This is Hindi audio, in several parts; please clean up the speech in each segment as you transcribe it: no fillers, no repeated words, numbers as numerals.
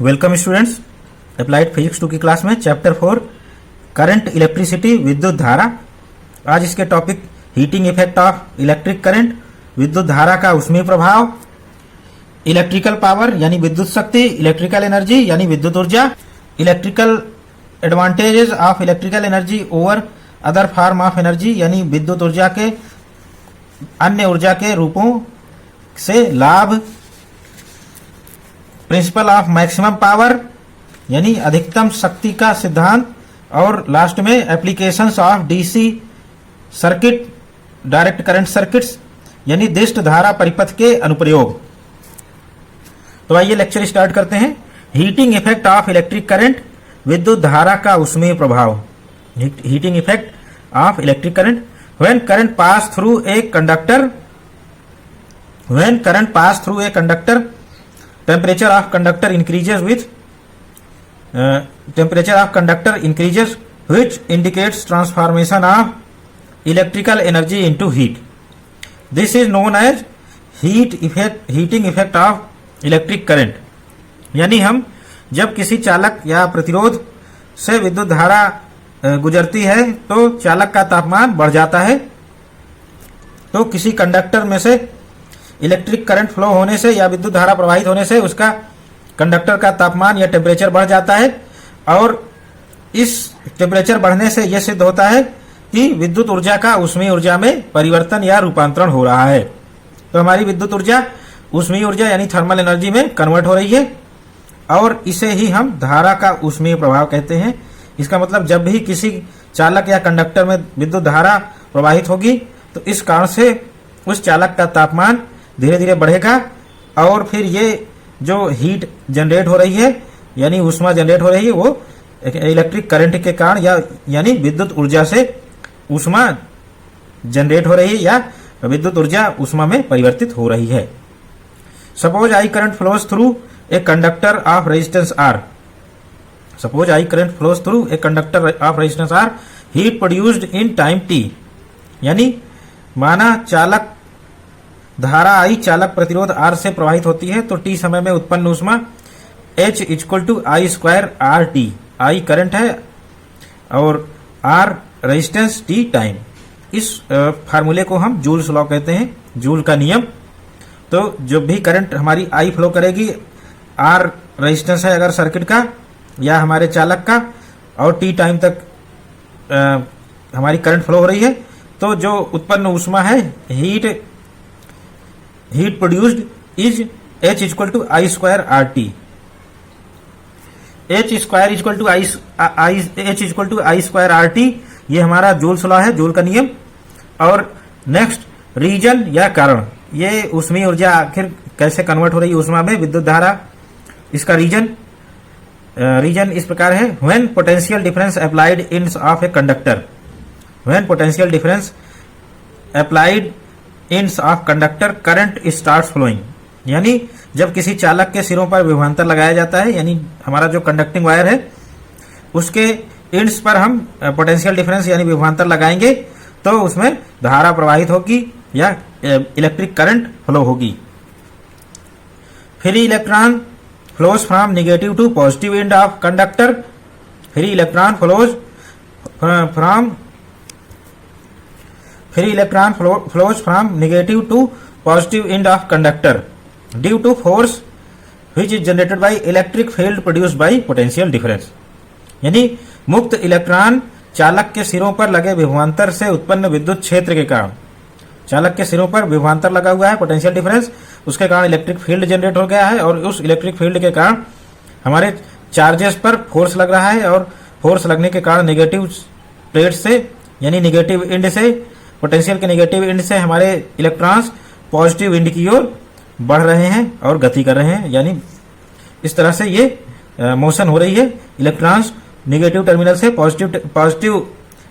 वेलकम स्टूडेंट्स, अप्लाइड फिजिक्स 2 की क्लास में चैप्टर 4 करंट इलेक्ट्रिसिटी विद्युत धारा। आज इसके topic heating effect of electric current, विद्युत धारा का ऊष्मीय प्रभाव, इलेक्ट्रिकल पावर यानी विद्युत शक्ति, इलेक्ट्रिकल एनर्जी यानी विद्युत ऊर्जा, electrical advantages of electrical energy over other form of energy यानी विद्युत ऊर्जा के अन्य ऊर्जा के रूपों से लाभ, प्रिंसिपल ऑफ मैक्सिमम पावर यानी अधिकतम शक्ति का सिद्धांत, और लास्ट में applications of DC circuit, direct current circuits यानी दिष्ट धारा परिपथ के अनुप्रयोग। तो आइए लेक्चर स्टार्ट करते हैं। Heating effect of electric current, विद्युत धारा का ऊष्मीय प्रभाव। Heating effect of electric current, when current pass through a conductor, when current pass through a conductor, temperature of conductor increases with temperature of conductor increases, which indicates transformation of electrical energy into heat. This is known as heating effect of electric current. यानी हम जब किसी चालक या प्रतिरोध से विद्युत धारा गुजरती है तो चालक का तापमान बढ़ जाता है, तो किसी कंडक्टर में से इलेक्ट्रिक करंट फ्लो होने से या विद्युत धारा प्रवाहित होने से उसका कंडक्टर का तापमान या टेम्परेचर बढ़ जाता है, और इस टेम्परेचर बढ़ने से यह सिद्ध होता है कि विद्युत ऊर्जा का ऊष्मीय ऊर्जा में परिवर्तन या रूपांतरण हो रहा है। तो हमारी विद्युत ऊर्जा ऊष्मीय ऊर्जा यानी थर्मल एनर्जी में कन्वर्ट हो रही है, और इसे ही हम धारा का ऊष्मीय प्रभाव कहते हैं। इसका मतलब जब भी किसी चालक या कंडक्टर में विद्युत धारा प्रवाहित होगी तो इस कारण से उस चालक का तापमान धीरे धीरे बढ़ेगा, और फिर ये जो हीट जनरेट हो रही है यानी ऊष्मा जनरेट हो रही है वो इलेक्ट्रिक करंट के कारण यानी विद्युत ऊर्जा से ऊष्मा जनरेट हो रही है या विद्युत ऊर्जा ऊष्मा में परिवर्तित हो रही है। Suppose I current flows through a conductor of resistance R, suppose I current flows through a conductor of resistance R, heat produced in time T, यानी माना चालक धारा आई चालक प्रतिरोध R से प्रवाहित होती है तो T समय में उत्पन्न ऊष्मा H equal to I square R T. I current है और R रेजिस्टेंस, T टाइम। इस फार्मूले को हम जूल्स लॉ कहते हैं, जूल का नियम। तो जब भी करंट हमारी I फ्लो करेगी, R रेजिस्टेंस है अगर सर्किट का या हमारे चालक का, और T टाइम तक हमारी करंट फ्लो हो रही है, तो जो उत्पन्न ऊष्मा है heat produced is H equal to I square R T. H equal to I square R T, ये हमारा जूल्स लॉ है, जूल का नियम। और नेक्स्ट रीजन या कारण, ये ऊष्मीय ऊर्जा आखिर कैसे कन्वर्ट हो रही है ऊष्मा में विद्युत धारा, इसका रीजन इस प्रकार है। व्हेन पोटेंशियल डिफरेंस अप्लाइड इन of a conductor, when potential difference applied ends of conductor current starts flowing, यानी जब किसी चालक के सिरों पर विभवांतर लगाया जाता है, यानी हमारा जो कंडक्टिंग वायर है उसके इंड्स पर हम पोटेंशियल डिफरेंस यानी विभवांतर लगाएंगे तो उसमें धारा प्रवाहित होगी या इलेक्ट्रिक करंट फ्लो होगी। Free electron flows from negative to positive end of conductor, free electron flows from negative to positive end of conductor due to force which is generated by electric field produced by potential difference। यानी मुक्त इलेक्ट्रॉन चालक के सिरों पर लगे विभवांतर से उत्पन्न विद्युत क्षेत्र के कारण, चालक के सिरों पर विभवांतर लगा हुआ है पोटेंशियल डिफरेंस, उसके कारण इलेक्ट्रिक फील्ड जनरेट हो गया है, और उस इलेक्ट्रिक फील्ड के कारण हमारे चार्जेस पर फोर्स लग रहा है, और फोर्स लगने के कारण नेगेटिव प्लेट से यानी नेगेटिव एंड से, पोटेंशियल के नेगेटिव एंड से हमारे इलेक्ट्रॉन्स पॉजिटिव एंड की ओर बढ़ रहे हैं और गति कर रहे हैं, यानी इस तरह से ये मोशन हो रही है। इलेक्ट्रॉन्स नेगेटिव टर्मिनल से पॉजिटिव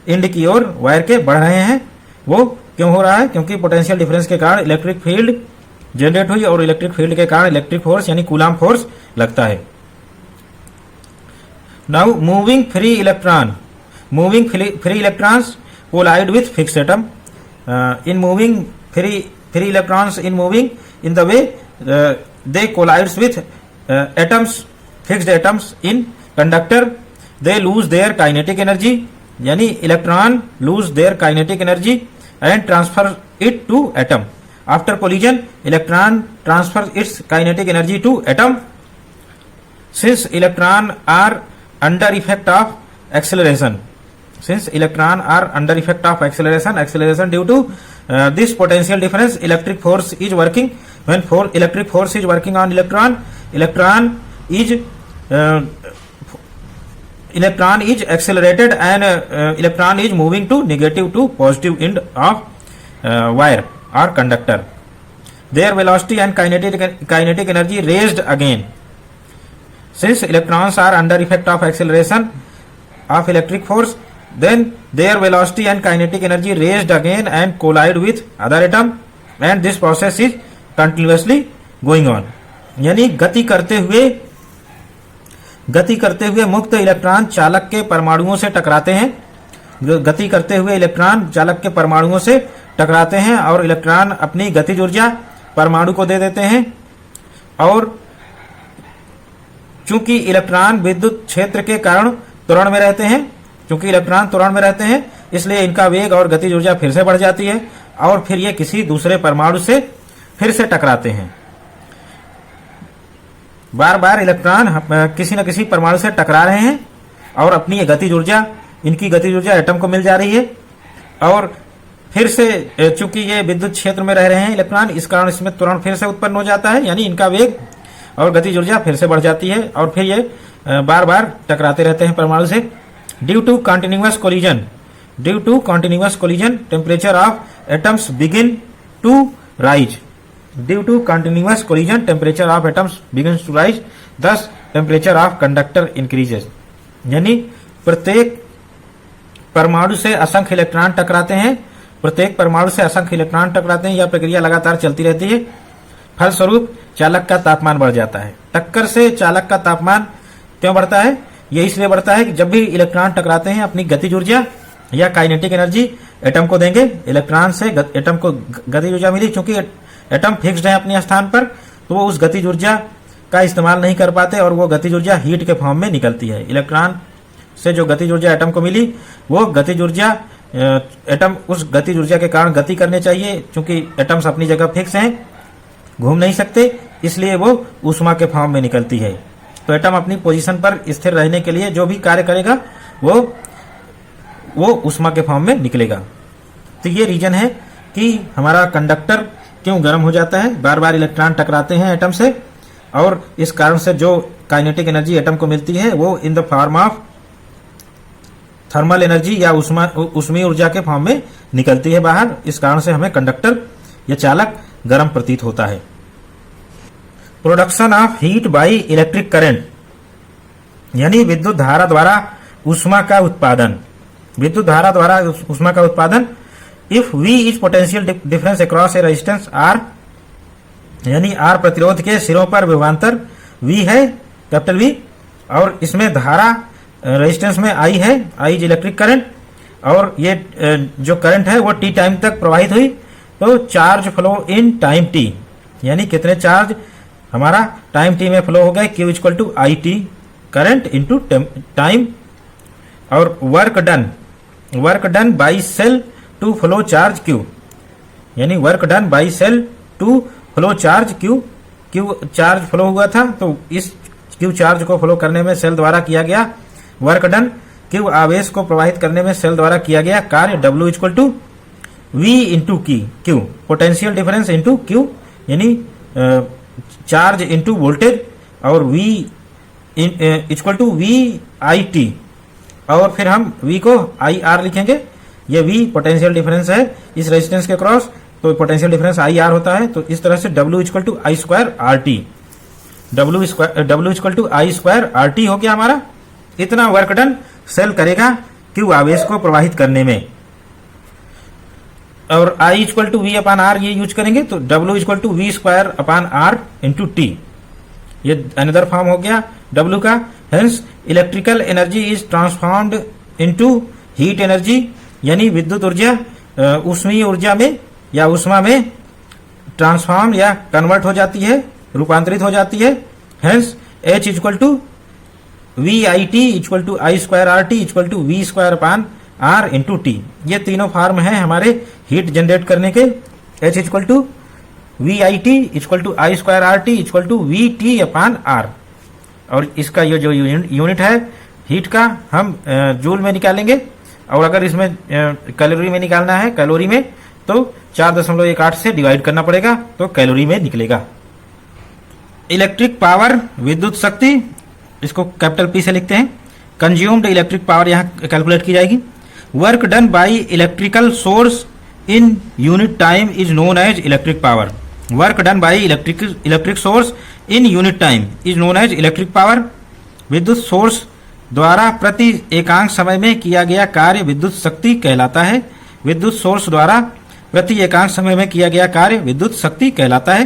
एंड की ओर वायर के बढ़ रहे हैं। वो क्यों हो रहा है? क्योंकि पोटेंशियल डिफरेंस के कारण इलेक्ट्रिक फील्ड जनरेट हुई, और इलेक्ट्रिक फील्ड के कारण इलेक्ट्रिक फोर्स यानी कूलॉम फोर्स लगता है। Now moving free electrons collide with fixed atom, in moving free electrons in the way they collides with atoms fixed atoms in conductor they lose their kinetic energy, यानी electron lose their kinetic energy and transfer it to atom. After collision electron transfer its kinetic energy to atom. Since electron are under effect of acceleration, since electron are under effect of acceleration due to this potential difference, electric force is working. When electric force is working on electron is accelerated and electron is moving to negative to positive end of wire or conductor. Their velocity and kinetic energy raised again. Since electrons are under effect of acceleration of electric force, then their velocity and kinetic energy raised again and collide with other atom, and this process is continuously going on. यानी गति करते हुए मुक्त इलेक्ट्रॉन चालक के परमाणुओं से टकराते हैं. गति करते हुए इलेक्ट्रॉन चालक के परमाणुओं से टकराते हैं और इलेक्ट्रॉन अपनी गतिज ऊर्जा परमाणु को दे देते हैं. और चूंकि इलेक्ट्रॉन विद्युत क्षेत्र के कारण त्वरण में रहते हैं, इसलिए इनका वेग और गतिज ऊर्जा फिर से बढ़ जाती है और फिर ये किसी दूसरे परमाणु से फिर से टकराते हैं. बार बार इलेक्ट्रॉन किसी न किसी परमाणु से टकरा रहे हैं और अपनी ये गतिज ऊर्जा, इनकी गतिज ऊर्जा एटम को मिल जा रही है और फिर से चूंकि ये विद्युत क्षेत्र में रह रहे हैं इलेक्ट्रॉन, इस कारण इसमें त्वरण फिर से उत्पन्न हो जाता है, यानी इनका वेग और गतिज ऊर्जा फिर से बढ़ जाती है और फिर ये बार बार टकराते रहते हैं परमाणु से. Due to continuous collision temperature of atoms begin to rise. Due to continuous collision temperature of atoms begins to rise, thus temperature of conductor increases. यानी प्रत्येक परमाणु से असंख्य इलेक्ट्रॉन टकराते हैं, यह प्रक्रिया लगातार चलती रहती है. फलस्वरूप चालक का तापमान बढ़ जाता है. टक्कर से चालक का तापमान क्यों बढ़ता है? ये इसलिए बढ़ता है कि जब भी इलेक्ट्रॉन टकराते हैं अपनी गतिज ऊर्जा या काइनेटिक एनर्जी एटम को देंगे. इलेक्ट्रॉन से एटम को गतिज ऊर्जा मिली, क्योंकि एटम फिक्स्ड है अपने स्थान पर, तो वो उस गतिज ऊर्जा का इस्तेमाल नहीं कर पाते और वो गतिज ऊर्जा हीट के फॉर्म में निकलती है. इलेक्ट्रॉन से जो गतिज ऊर्जा एटम को मिली, वो गतिज ऊर्जा एटम उस गतिज ऊर्जा के कारण गति करने चाहिए. चूंकि एटम्स अपनी जगह फिक्स हैं, घूम नहीं सकते, इसलिए वो ऊष्मा के फॉर्म में निकलती है. तो एटम अपनी पोजीशन पर स्थिर रहने के लिए जो भी कार्य करेगा वो ऊष्मा के फॉर्म में निकलेगा. तो ये रीजन है कि हमारा कंडक्टर क्यों गर्म हो जाता है. बार बार इलेक्ट्रॉन टकराते हैं एटम से और इस कारण से जो काइनेटिक एनर्जी एटम को मिलती है वो in the form of thermal energy या ऊष्मीय ऊर्जा के फॉर्म में निकलती है बाहर. इस कारण से हमें कंडक्टर या चालक गर्म प्रतीत होता है. Production of heat by electric current, यानी विद्युत धारा द्वारा ऊष्मा का उत्पादन. If V is potential difference across A resistance R, यानी R प्रतिरोध के सिरों पर विभवांतर V है, कैपिटल V, और इसमें धारा रेजिस्टेंस में I है, I इज इलेक्ट्रिक करंट, और ये जो करंट है वो T टाइम तक प्रवाहित हुई, तो charge flow in time T, यानी कितने चार्ज हमारा टाइम T में फ्लो हो गए, Q equal to I T, current into time. और work done by cell to flow charge Q, यानी work done by cell to flow charge Q charge flow हुआ था, तो इस Q चार्ज को फ्लो करने में सेल द्वारा किया गया वर्क डन, Q आवेश को प्रवाहित करने में सेल द्वारा किया गया कार्य, W equal to V into Q, potential difference into Q, यानी चार्ज इंटू वोल्टेज, और V equal to V I T, और फिर हम V को आई आर लिखेंगे. ये V पोटेंशियल डिफरेंस है इस रेजिस्टेंस के क्रॉस, तो पोटेंशियल डिफरेंस आई आर होता है. तो इस तरह से W equal to I square R T, W equal to I square R T हो गया हमारा. इतना वर्क डन सेल करेगा Q आवेश को प्रवाहित करने में. और I equal to V upon R ये यूज करेंगे, तो W equal to V square upon R into T, ये अनदर फॉर्म हो गया W का. Hence electrical energy is transformed into heat energy, यानी विद्युत ऊर्जा ऊष्मीय ऊर्जा में या ऊष्मा में ट्रांसफॉर्म या कन्वर्ट हो जाती है, रूपांतरित हो जाती है. Hence H equal to V I T equal to I square R T equal to V square upon R into T. ये तीनों फॉर्म है हमारे हीट जनरेट करने के। H equal to V I T equal to I square R T equal to V T upon R. और इसका ये जो यूनिट है हीट का हम जूल में निकालेंगे, और अगर इसमें कैलोरी में निकालना है, कैलोरी में, तो 4.18 से डिवाइड करना पड़ेगा तो कैलोरी में निकलेगा। इलेक्ट्रिक पावर विद्युत शक्ति, इसको कैपिटल पी से लिखते हैं। कंज्यूम्ड इलेक्ट्रिक पावर यहाँ कैलकुलेट की जाएगी। Work done by electrical source in unit time is known as electric power. Work done by electric source in unit time is known as electric power. विद्युत सोर्स द्वारा प्रति एकांक समय में किया गया कार्य विद्युत शक्ति कहलाता है। विद्युत सोर्स द्वारा प्रति एकांक समय में किया गया कार्य विद्युत शक्ति कहलाता है।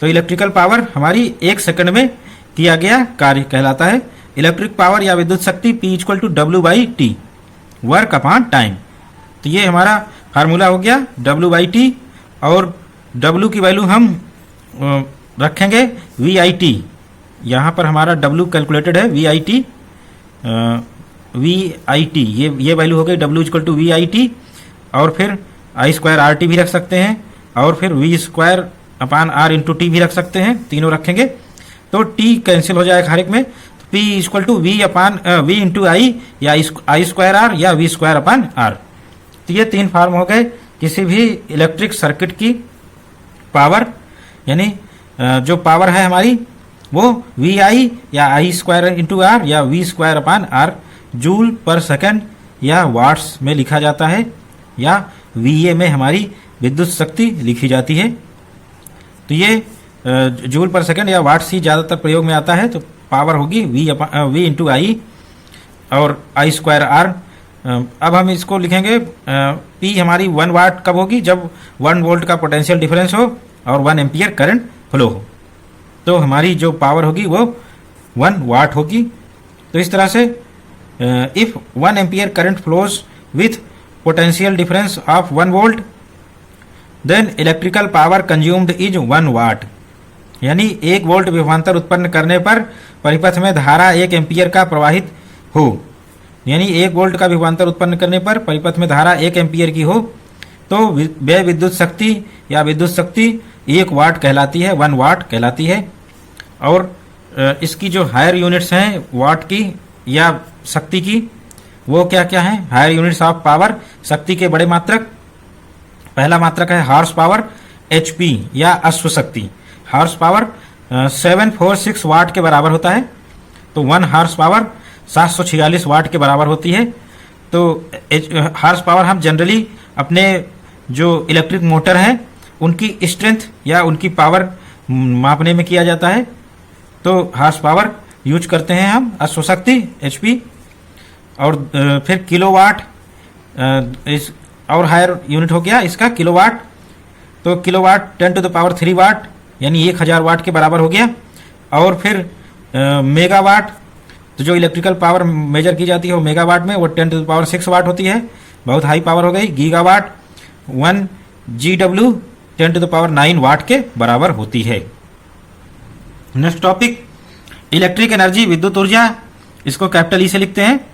तो इलेक्ट्रिकल पावर हमारी 1 सेकंड में किया गया कार्य कहलाता है। इलेक्ट्रिक पावर या विद्युत शक्ति P equal to W by T, work upon time. तो ये हमारा फार्मूला हो गया W बाई टी, और W की वैल्यू हम रखेंगे वी आई टी। यहाँ पर हमारा W कैलकुलेटेड है वी आई टी, ये वैल्यू हो गई W equal to V I T, और फिर आई स्क्वायर आर टी भी रख सकते हैं, और फिर V square upon R into T भी रख सकते हैं। तीनों रखेंगे तो टी कैंसिल हो जाएगा हर एक में। तो P equal to V upon V into I, या आई स्क्वायर आर, या वी स्क्वायर अपान आर। तो ये 3 फॉर्म हो गए किसी भी इलेक्ट्रिक सर्किट की पावर, यानी जो पावर है हमारी वो वी आई या आई स्क्वायर इंटू आर या V square upon R, joule per second या वाट्स में लिखा जाता है, या वीए में हमारी विद्युत शक्ति लिखी जाती है। तो ये जूल पर सेकंड या वाट्स ही ज़्यादातर प्रयोग में आता है। तो पावर होगी वी इंटू आई और आई स्क्वायर आर। अब हम इसको लिखेंगे पी हमारी 1 वाट कब होगी, जब 1 वोल्ट का पोटेंशियल डिफरेंस हो और 1 एम्पियर करंट फ्लो हो, तो हमारी जो पावर होगी वो 1 वाट होगी। तो इस तरह से if 1 ampere current flows with potential difference of 1 volt then electrical power consumed is 1 watt. यानी 1 वोल्ट विभवांतर उत्पन्न करने पर परिपथ में धारा 1 एम्पियर का प्रवाहित हो, यानी 1 वोल्ट का विभवांतर उत्पन्न करने पर परिपथ में धारा 1 एम्पियर की हो, तो व्यय विद्युत शक्ति या विद्युत शक्ति 1 वाट कहलाती है, 1 वाट कहलाती है। और इसकी जो हायर यूनिट्स हैं वाट की या शक्ति की, वो क्या क्या हैं? हायर यूनिट्स ऑफ पावर, शक्ति के बड़े मात्रक। पहला मात्रक है हॉर्स पावर, HP या अश्व शक्ति। हॉर्स पावर 746 वाट के बराबर होता है, तो 1 हॉर्स पावर 746 वाट के बराबर होती है। तो हॉर्स पावर हम जनरली अपने जो इलेक्ट्रिक मोटर हैं उनकी स्ट्रेंथ या उनकी पावर मापने में किया जाता है, तो हॉर्स पावर यूज करते हैं हम, अश्व शक्ति HP। और फिर किलोवाट इस और हायर यूनिट हो गया इसका किलोवाट। तो किलोवाट 10 टू द पावर 3 वाट यानी 1000 वाट के बराबर हो गया। और फिर मेगावाट, तो जो इलेक्ट्रिकल पावर मेजर की जाती है वो मेगावाट में, वो 10 टू द पावर 6 वाट होती है, बहुत हाई पावर हो गई। Gigawatt 1 GW 10 to the power 9 watt के बराबर होती है। नेक्स्ट टॉपिक इलेक्ट्रिक एनर्जी, विद्युत ऊर्जा, इसको कैपिटल ई से लिखते हैं।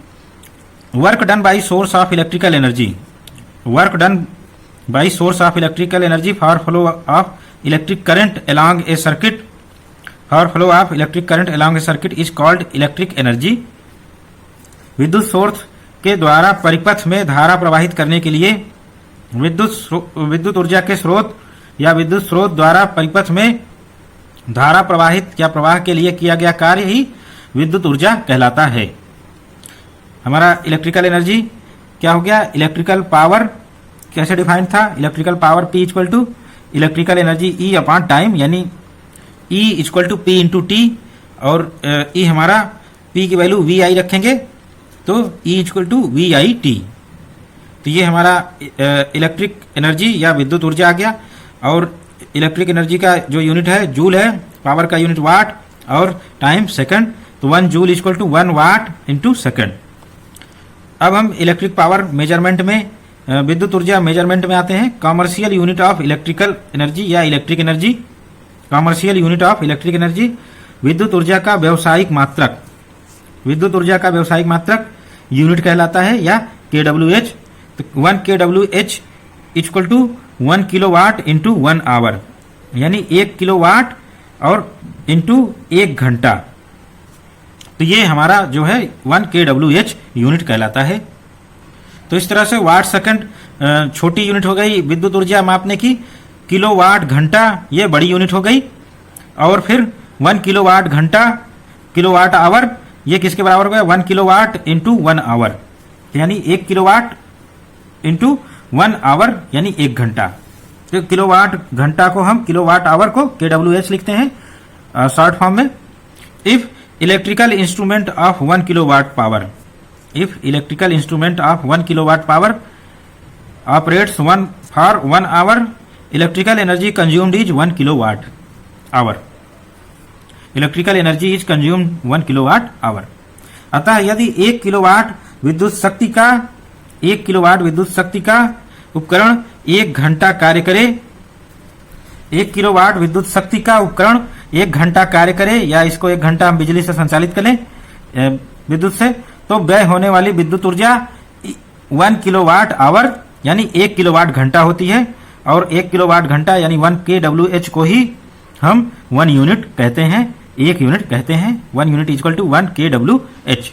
Work done by source of electrical energy, work done by source of electrical energy for flow of electric current along a circuit, for flow of electric current along a circuit is called electric energy. विद्युत सोर्स के द्वारा परिपथ में धारा प्रवाहित करने के लिए विद्युत ऊर्जा के स्रोत या विद्युत स्रोत द्वारा परिपथ में धारा प्रवाहित या प्रवाह के लिए किया गया कार्य ही विद्युत ऊर्जा कहलाता है। हमारा इलेक्ट्रिकल एनर्जी क्या हो गया? इलेक्ट्रिकल पावर कैसे डिफाइंड था? Electrical power P equal to electrical energy E upon time, यानी E equal to P into T, और E हमारा P की वैल्यू VI रखेंगे तो E इक्वल टू VIT। तो ये हमारा इलेक्ट्रिक एनर्जी या विद्युत ऊर्जा आ गया। और इलेक्ट्रिक एनर्जी का जो यूनिट है जूल है, पावर का यूनिट वाट, और टाइम सेकंड, तो 1 joule equal to 1 watt into second. अब हम इलेक्ट्रिक पावर मेजरमेंट में, विद्युत ऊर्जा मेजरमेंट में आते हैं। Commercial unit of electrical energy या electric energy, commercial unit of electric energy, विद्युत ऊर्जा का व्यावसायिक मात्रक। विद्युत ऊर्जा का व्यवसायिक मात्रक यूनिट कहलाता है या kWh। तो 1 kWh equal to 1 kilowatt into 1 hour, यानी 1 किलोवाट और इंटू 1 घंटा। तो ये हमारा जो है 1 kWh यूनिट कहलाता है। तो इस तरह से वाट सेकंड छोटी यूनिट हो गई विद्युत ऊर्जा मापने की, किलोवाट घंटा ये बड़ी यूनिट हो गई, और फिर 1 किलोवाट घंटा, किलोवाट आवर ये किसके बराबर हो गया, 1 किलोवाट इंटू 1 आवर, यानी 1 किलोवाट इंटू 1 आवर यानी 1 घंटा। तो किलोवाट घंटा को हम किलोवाट आवर को kWh लिखते हैं शॉर्ट फॉर्म में। If electrical instrument of 1 kilowatt power, if electrical instrument of 1 kilowatt power operates for 1 hour, electrical energy consumed is 1 kilowatt hour. Electrical energy is consumed 1 kilowatt hour. अतः यदि 1 किलोवाट विद्युत शक्ति का 1 किलोवाट विद्युत शक्ति का उपकरण 1 घंटा कार्य करे, 1 किलोवाट विद्युत शक्ति का उपकरण 1 घंटा कार्य करे, या इसको 1 घंटा हम बिजली से संचालित करें विद्युत से, तो व्यय होने वाली विद्युत ऊर्जा 1 किलोवाट आवर यानी 1 किलोवाट घंटा होती है, और 1 किलोवाट घंटा यानी 1 kWh को ही हम 1 यूनिट कहते हैं, 1 यूनिट कहते हैं। 1 यूनिट इक्वल टू 1 kWh।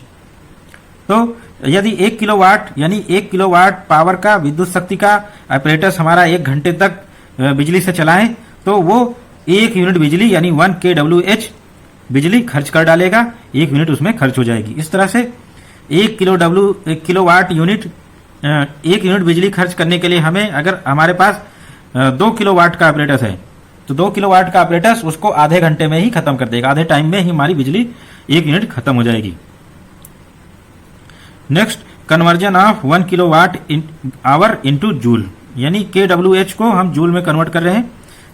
तो यदि 1 किलोवाट यानी 1 किलोवाट पावर का विद्युत शक्ति का ऑपरेटर्स हमारा 1 घंटे तक बिजली से चलाएं, तो वो 1 यूनिट बिजली यानी 1 kWh बिजली खर्च कर डालेगा, 1 यूनिट उसमें खर्च हो जाएगी। इस तरह से 1 किलोवाट यूनिट 1 यूनिट बिजली खर्च करने के लिए हमें, अगर हमारे पास 2 किलोवाट का ऑपरेटर्स है, तो 2 किलोवाट का ऑपरेटर्स उसको आधे घंटे में ही खत्म कर देगा, आधे टाइम में ही हमारी बिजली 1 यूनिट खत्म हो जाएगी। Next, conversion of 1 kilowatt our into joule, यानी kWh को हम जूल में कन्वर्ट कर रहे हैं।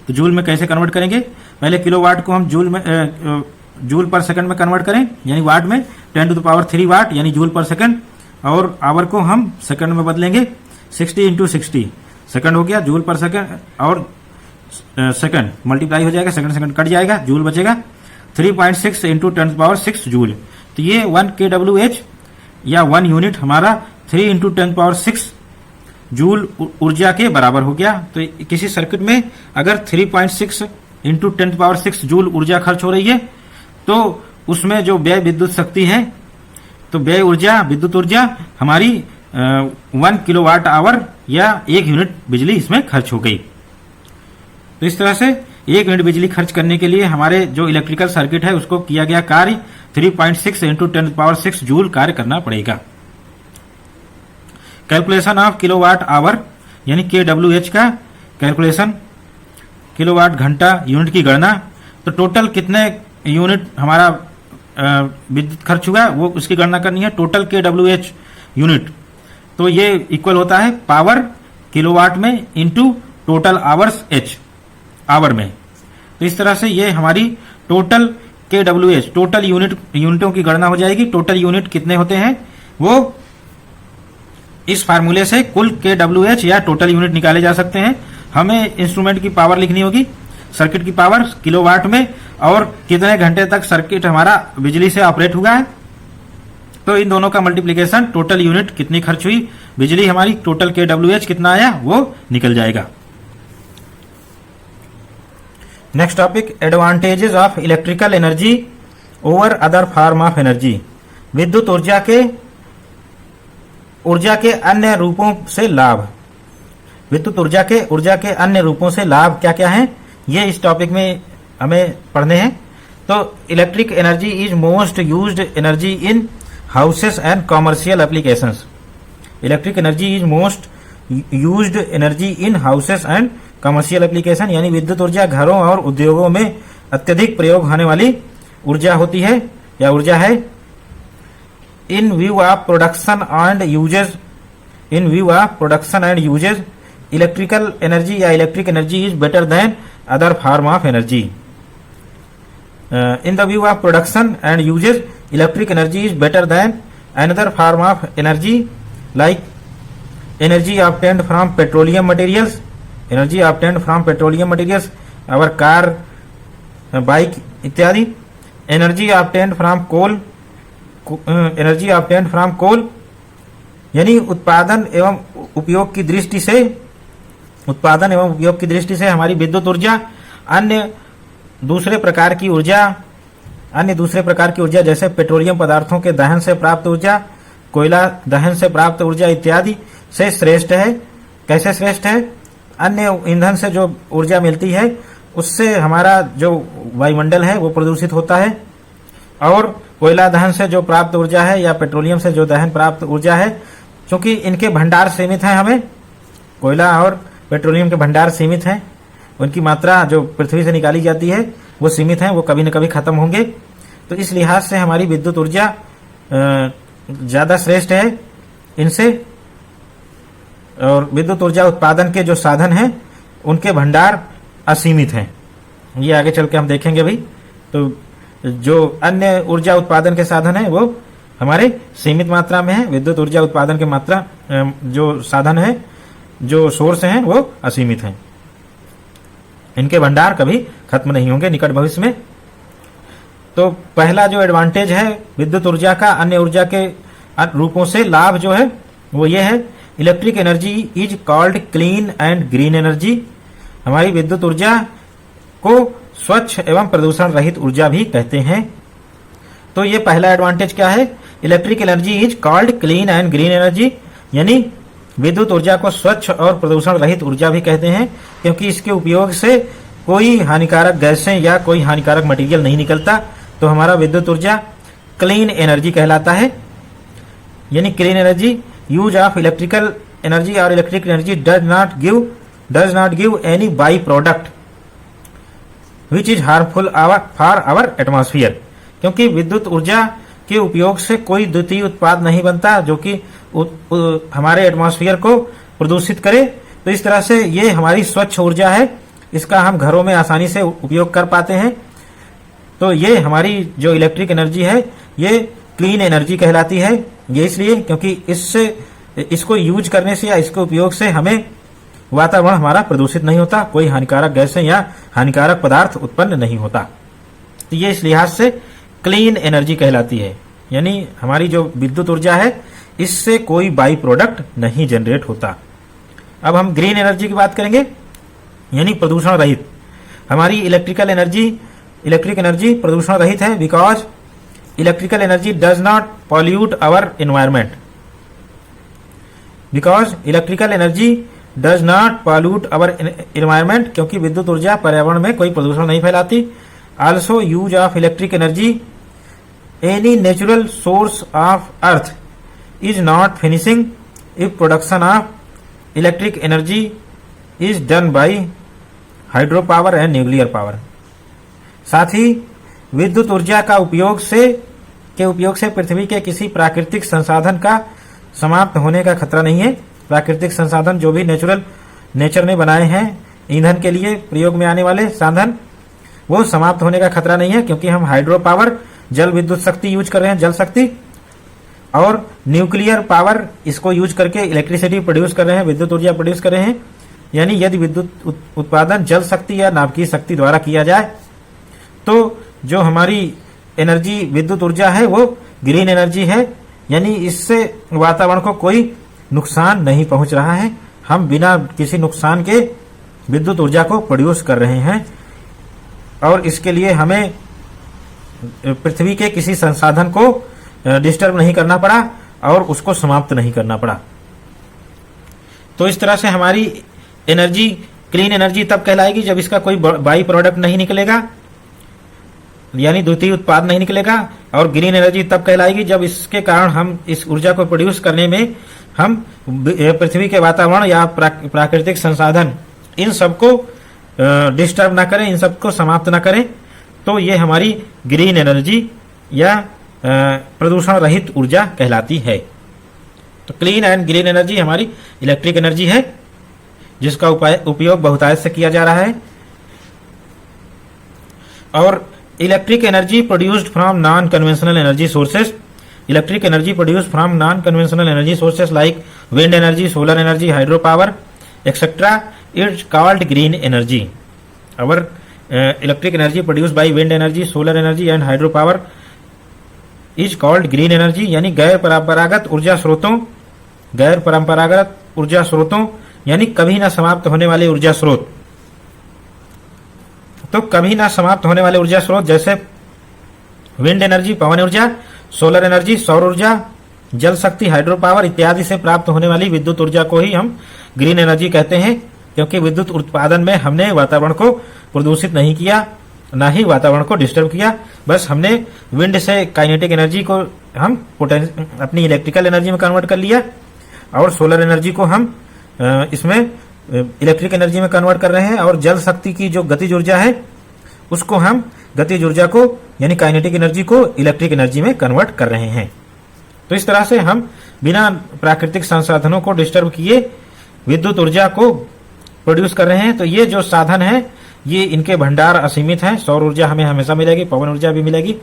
तो जूल में कैसे कन्वर्ट करेंगे, पहले किलोवाट को हम जूल पर सेकंड में कन्वर्ट करें, यानी वाट में 10⁻³ वाट यानी जूल पर सेकंड, और आवर को हम सेकंड में बदलेंगे, 60 इंटू 60 सेकंड हो गया जूल पर सेकंड, और सेकंड मल्टीप्लाई हो जाएगा, सेकंड कट जाएगा, जूल बचेगा, 3.6 इंटू 10⁻6 जूल। तो ये 1 kWh या 1 यूनिट हमारा 3 इंटू 10⁻6 जूल ऊर्जा के बराबर हो गया। तो किसी सर्किट में अगर 3.6 इंटू 10⁻6 जूल ऊर्जा खर्च हो रही है, तो उसमें जो व्यय विद्युत शक्ति है, तो व्यय ऊर्जा विद्युत ऊर्जा हमारी 1 किलोवाट आवर या 1 यूनिट बिजली इसमें खर्च हो गई। तो इस तरह से 1 यूनिट बिजली खर्च करने के लिए हमारे जो इलेक्ट्रिकल सर्किट है उसको किया गया कार्य 3.6 इंटू 10⁻6 जूल कार्य करना पड़ेगा। कैलकुलेशन ऑफ किलोवाट आवर यानी kWh का कैलकुलेशन, किलोवाट घंटा यूनिट की गणना। तो टोटल कितने यूनिट हमारा विद्युत खर्च हुआ वो उसकी गणना करनी है, टोटल kWh यूनिट। तो ये इक्वल होता है पावर किलोवाट में into total hours h hour में। तो इस तरह से ये हमारी टोटल kWh टोटल यूनिटों की गणना हो जाएगी। टोटल यूनिट कितने होते हैं वो इस फार्मूले से कुल kWh या टोटल यूनिट निकाले जा सकते हैं। हमें इंस्ट्रूमेंट की पावर लिखनी होगी, सर्किट की पावर किलोवाट में, और कितने घंटे तक सर्किट हमारा बिजली से ऑपरेट हुआ है। तो इन दोनों का मल्टीप्लिकेशन, टोटल यूनिट कितनी खर्च हुई बिजली हमारी, टोटल kWh कितना आया वो निकल जाएगा। Next topic, advantages of electrical energy over other form of energy. विद्युत ऊर्जा के अन्य रूपों से लाभ। विद्युत ऊर्जा के अन्य रूपों से लाभ क्या क्या हैं, ये इस टॉपिक में हमें पढ़ने हैं। तो electric energy is most used energy in houses and commercial applications. Electric energy is most used energy in houses and commercial application, यानी विद्युत ऊर्जा घरों और उद्योगों में अत्यधिक प्रयोग होने वाली ऊर्जा होती है या ऊर्जा है। In view of production and usages, electrical energy या electric energy is better than other form of energy. In the view of production and usages, electric energy is better than another form of energy like energy obtained from petroleum materials, our car, bike इत्यादि। Energy obtained from coal energy obtained from coal, यानी उत्पादन एवं उपयोग की दृष्टि से हमारी विद्युत ऊर्जा अन्य दूसरे प्रकार की ऊर्जा जैसे पेट्रोलियम पदार्थों के दहन से प्राप्त ऊर्जा, कोयला दहन से प्राप्त ऊर्जा इत्यादि से श्रेष्ठ है। कैसे श्रेष्ठ है? अन्य ईंधन से जो ऊर्जा मिलती है उससे हमारा जो वायुमंडल है वो प्रदूषित होता है, और कोयला दहन से जो प्राप्त ऊर्जा है या पेट्रोलियम से जो दहन प्राप्त ऊर्जा है, क्योंकि इनके भंडार सीमित हैं, हमें कोयला और पेट्रोलियम के भंडार सीमित हैं, उनकी मात्रा जो पृथ्वी से निकाली जाती है वो सीमित है, वो कभी न कभी खत्म होंगे। तो इस लिहाज से हमारी विद्युत ऊर्जा ज़्यादा श्रेष्ठ है इनसे, और विद्युत ऊर्जा उत्पादन के जो साधन हैं उनके भंडार असीमित हैं। ये आगे चल के हम देखेंगे भाई। तो जो अन्य ऊर्जा उत्पादन के साधन हैं वो हमारे सीमित मात्रा में है, विद्युत ऊर्जा उत्पादन के मात्रा जो साधन है, जो सोर्स हैं वो असीमित हैं, इनके भंडार कभी खत्म नहीं होंगे निकट भविष्य में। तो पहला जो एडवांटेज है विद्युत ऊर्जा का अन्य ऊर्जा के रूपों से लाभ जो है वो ये है, electric energy is called clean and green energy. हमारी विद्युत ऊर्जा को स्वच्छ एवं प्रदूषण रहित ऊर्जा भी कहते हैं। तो ये पहला एडवांटेज क्या है? Electric energy is called clean and green energy, यानी विद्युत ऊर्जा को स्वच्छ और प्रदूषण रहित ऊर्जा भी कहते हैं, क्योंकि इसके उपयोग से कोई हानिकारक गैसें या कोई हानिकारक मटेरियल नहीं निकलता। तो हमारा विद्युत ऊर्जा क्लीन एनर्जी कहलाता है, यानी clean energy use of electrical energy और electric energy does not give any by product which is harmful for our atmosphere, क्योंकि विद्युत ऊर्जा के उपयोग से कोई द्वितीय उत्पाद नहीं बनता जो कि हमारे एटमॉस्फेयर को प्रदूषित करे। तो इस तरह से ये हमारी स्वच्छ ऊर्जा है, इसका हम घरों में आसानी से उपयोग कर पाते हैं। तो ये हमारी जो इलेक्ट्रिक एनर्जी है ये क्लीन एनर्जी कहलाती है। ये इसलिए क्योंकि इसको यूज करने से या इसके उपयोग से हमें वातावरण हमारा प्रदूषित नहीं होता, कोई हानिकारक गैसें या हानिकारक पदार्थ उत्पन्न नहीं होता। तो ये इस लिहाज से क्लीन एनर्जी कहलाती है, यानी हमारी जो विद्युत ऊर्जा है इससे कोई बाई प्रोडक्ट नहीं जनरेट होता। अब हम ग्रीन एनर्जी की बात करेंगे, यानी प्रदूषण रहित। हमारी इलेक्ट्रिक एनर्जी प्रदूषण रहित है, because electrical energy does not pollute our environment. क्योंकि विद्युत ऊर्जा पर्यावरण में कोई प्रदूषण नहीं फैलाती। Also use of electric energy any natural source of earth is not finishing if production of electric energy is done by hydro power and nuclear power. साथ ही विद्युत ऊर्जा का उपयोग से पृथ्वी के किसी प्राकृतिक संसाधन का समाप्त होने का खतरा नहीं है। प्राकृतिक संसाधन जो भी नेचर ने बनाए हैं ईंधन के लिए प्रयोग में आने वाले साधन, वो समाप्त होने का खतरा नहीं है, क्योंकि हम हाइड्रो पावर जल विद्युत शक्ति यूज कर रहे हैं, जल शक्ति, और न्यूक्लियर पावर इसको यूज करके इलेक्ट्रिसिटी प्रोड्यूस कर रहे हैं, विद्युत ऊर्जा प्रोड्यूस कर रहे हैं। यानी यदि विद्युत उत्पादन जल शक्ति या नाभिकीय शक्ति द्वारा किया जाए तो जो हमारी एनर्जी विद्युत ऊर्जा है वो ग्रीन एनर्जी है, यानी इससे वातावरण को कोई नुकसान नहीं पहुंच रहा है। हम बिना किसी नुकसान के विद्युत ऊर्जा को प्रोड्यूस कर रहे हैं, और इसके लिए हमें पृथ्वी के किसी संसाधन को डिस्टर्ब नहीं करना पड़ा और उसको समाप्त नहीं करना पड़ा। तो इस तरह से हमारी एनर्जी क्लीन एनर्जी तब कहलाएगी जब इसका कोई बाई प्रोडक्ट नहीं निकलेगा, यानी द्वितीय उत्पाद नहीं निकलेगा। और ग्रीन एनर्जी तब कहलाएगी जब इसके कारण हम इस ऊर्जा को प्रोड्यूस करने में हम पृथ्वी के वातावरण या प्राकृतिक संसाधन इन सबको डिस्टर्ब ना करें, इन सबको समाप्त ना करें। तो ये हमारी ग्रीन एनर्जी या प्रदूषण रहित ऊर्जा कहलाती है। तो क्लीन एंड ग्रीन एनर्जी हमारी इलेक्ट्रिक एनर्जी है, जिसका उपयोग बहुतायत से किया जा रहा है। और electric energy produced from non conventional energy sources like wind energy, solar energy, hydro power etcetera it's called green energy. Our electric energy produced by wind energy, solar energy and hydropower is called green energy, यानी गैर परंपरागत ऊर्जा स्रोतों यानी कभी ना समाप्त होने वाले ऊर्जा स्रोत। तो कभी ना समाप्त होने वाले ऊर्जा स्रोत जैसे विंड एनर्जी पवन ऊर्जा, सोलर एनर्जी सौर ऊर्जा, जल शक्ति हाइड्रो पावर इत्यादि से प्राप्त होने वाली विद्युत ऊर्जा को ही हम ग्रीन एनर्जी कहते हैं, क्योंकि विद्युत उत्पादन में हमने वातावरण को प्रदूषित नहीं किया, ना ही वातावरण को डिस्टर्ब किया। बस हमने विंड से काइनेटिक एनर्जी को हम अपनी इलेक्ट्रिकल एनर्जी में कन्वर्ट कर लिया, और सोलर एनर्जी को हम इसमें इलेक्ट्रिक एनर्जी में कन्वर्ट कर रहे हैं, और जल शक्ति की जो गतिज ऊर्जा है उसको हम गतिज ऊर्जा को यानी काइनेटिक एनर्जी को इलेक्ट्रिक एनर्जी में कन्वर्ट कर रहे हैं। तो इस तरह से हम बिना प्राकृतिक संसाधनों को डिस्टर्ब किए विद्युत ऊर्जा को प्रोड्यूस कर रहे हैं। तो ये जो साधन है ये इनके भंडार असीमित हैं। सौर ऊर्जा हमें हमेशा मिलेगी, पवन ऊर्जा भी मिलेगी,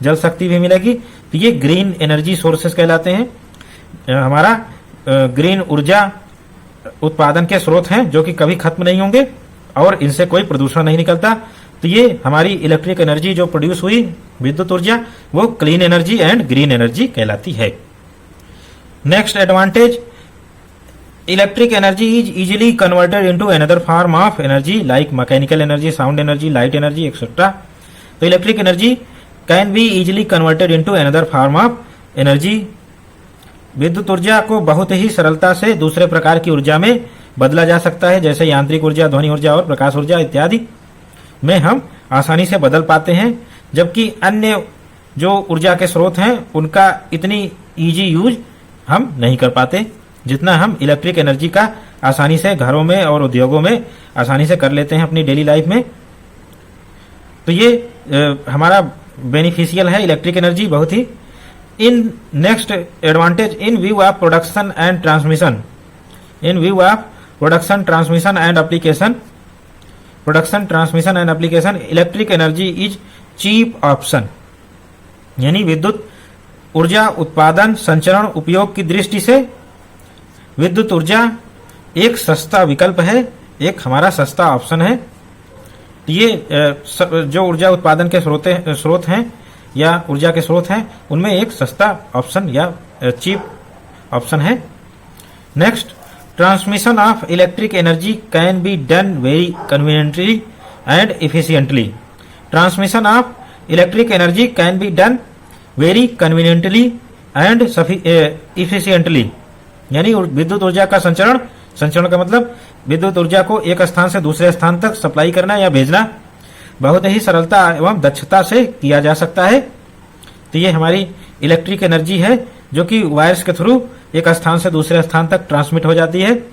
जल शक्ति भी मिलेगी। तो ये ग्रीन एनर्जी सोर्सेस कहलाते हैं। हमारा ग्रीन ऊर्जा उत्पादन के स्रोत हैं जो कि कभी खत्म नहीं होंगे और इनसे कोई प्रदूषण नहीं निकलता। तो ये हमारी इलेक्ट्रिक एनर्जी जो प्रोड्यूस हुई विद्युत ऊर्जा वो clean energy and green energy कहलाती है। Next advantage, electric energy is easily converted into another form of energy like mechanical energy, sound energy, light energy etcetera. तो electric energy can be easily converted into another form of energy. विद्युत ऊर्जा को बहुत ही सरलता से दूसरे प्रकार की ऊर्जा में बदला जा सकता है, जैसे यांत्रिक ऊर्जा, ध्वनि ऊर्जा और प्रकाश ऊर्जा इत्यादि में हम आसानी से बदल पाते हैं, जबकि अन्य जो ऊर्जा के स्रोत हैं उनका इतनी इजी यूज हम नहीं कर पाते जितना हम इलेक्ट्रिक एनर्जी का आसानी से घरों में और उद्योगों में आसानी से कर लेते हैं अपनी डेली लाइफ में। तो ये हमारा बेनिफिशियल है इलेक्ट्रिक एनर्जी बहुत ही। In next advantage, in view of production and transmission, in view of production transmission and application electric energy is cheap option, यानी विद्युत ऊर्जा उत्पादन, संचरण, उपयोग की दृष्टि से विद्युत ऊर्जा एक सस्ता विकल्प है, एक हमारा सस्ता ऑप्शन है। ये जो ऊर्जा उत्पादन के स्रोत हैं या ऊर्जा के स्रोत हैं उनमें एक सस्ता ऑप्शन या चीप ऑप्शन है। Next, transmission of electric energy can be done very conveniently and efficiently. Transmission of electric energy can be done very conveniently and efficiently, यानी विद्युत ऊर्जा का संचरण का मतलब विद्युत ऊर्जा को एक स्थान से दूसरे स्थान तक सप्लाई करना या भेजना बहुत ही सरलता एवं दक्षता से किया जा सकता है। तो ये हमारी इलेक्ट्रिक एनर्जी है जो कि वायर्स के थ्रू एक स्थान से दूसरे स्थान तक ट्रांसमिट हो जाती है,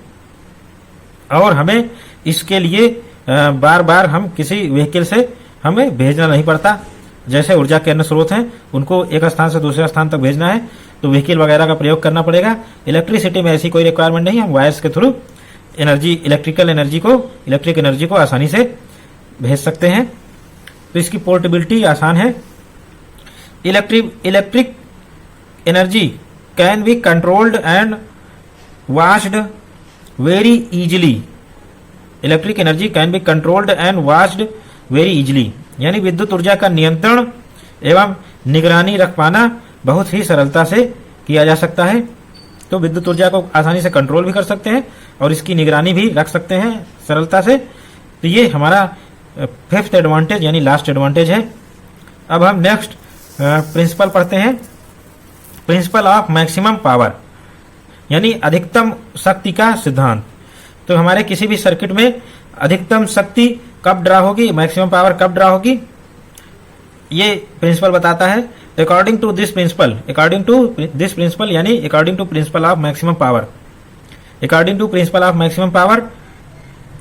और हमें इसके लिए बार बार हम किसी व्हीकल से हमें भेजना नहीं पड़ता। जैसे ऊर्जा के अन्य स्रोत हैं उनको एक स्थान से दूसरे स्थान तक भेजना है तो व्हीकल वगैरह का प्रयोग करना पड़ेगा। इलेक्ट्रिसिटी में ऐसी कोई रिक्वायरमेंट नहीं है, हम वायर्स के थ्रू इलेक्ट्रिक एनर्जी को आसानी से भेज सकते हैं। तो इसकी पोर्टेबिलिटी आसान है। Electric energy can be controlled and watched very easily. Electric energy can be controlled and watched very easily, यानी विद्युत ऊर्जा का नियंत्रण एवं निगरानी रख पाना बहुत ही सरलता से किया जा सकता है। तो विद्युत ऊर्जा को आसानी से कंट्रोल भी कर सकते हैं और इसकी निगरानी भी रख सकते हैं सरलता से। तो ये हमारा फिफ्थ एडवांटेज यानी लास्ट एडवांटेज है। अब हम नेक्स्ट प्रिंसिपल पढ़ते हैं, प्रिंसिपल ऑफ मैक्सिमम पावर, यानी अधिकतम शक्ति का सिद्धांत। तो हमारे किसी भी सर्किट में अधिकतम शक्ति कब ड्रा होगी, मैक्सिमम पावर कब ड्रा होगी, ये प्रिंसिपल बताता है। अकॉर्डिंग टू दिस प्रिंसिपल यानी according to principle of maximum power,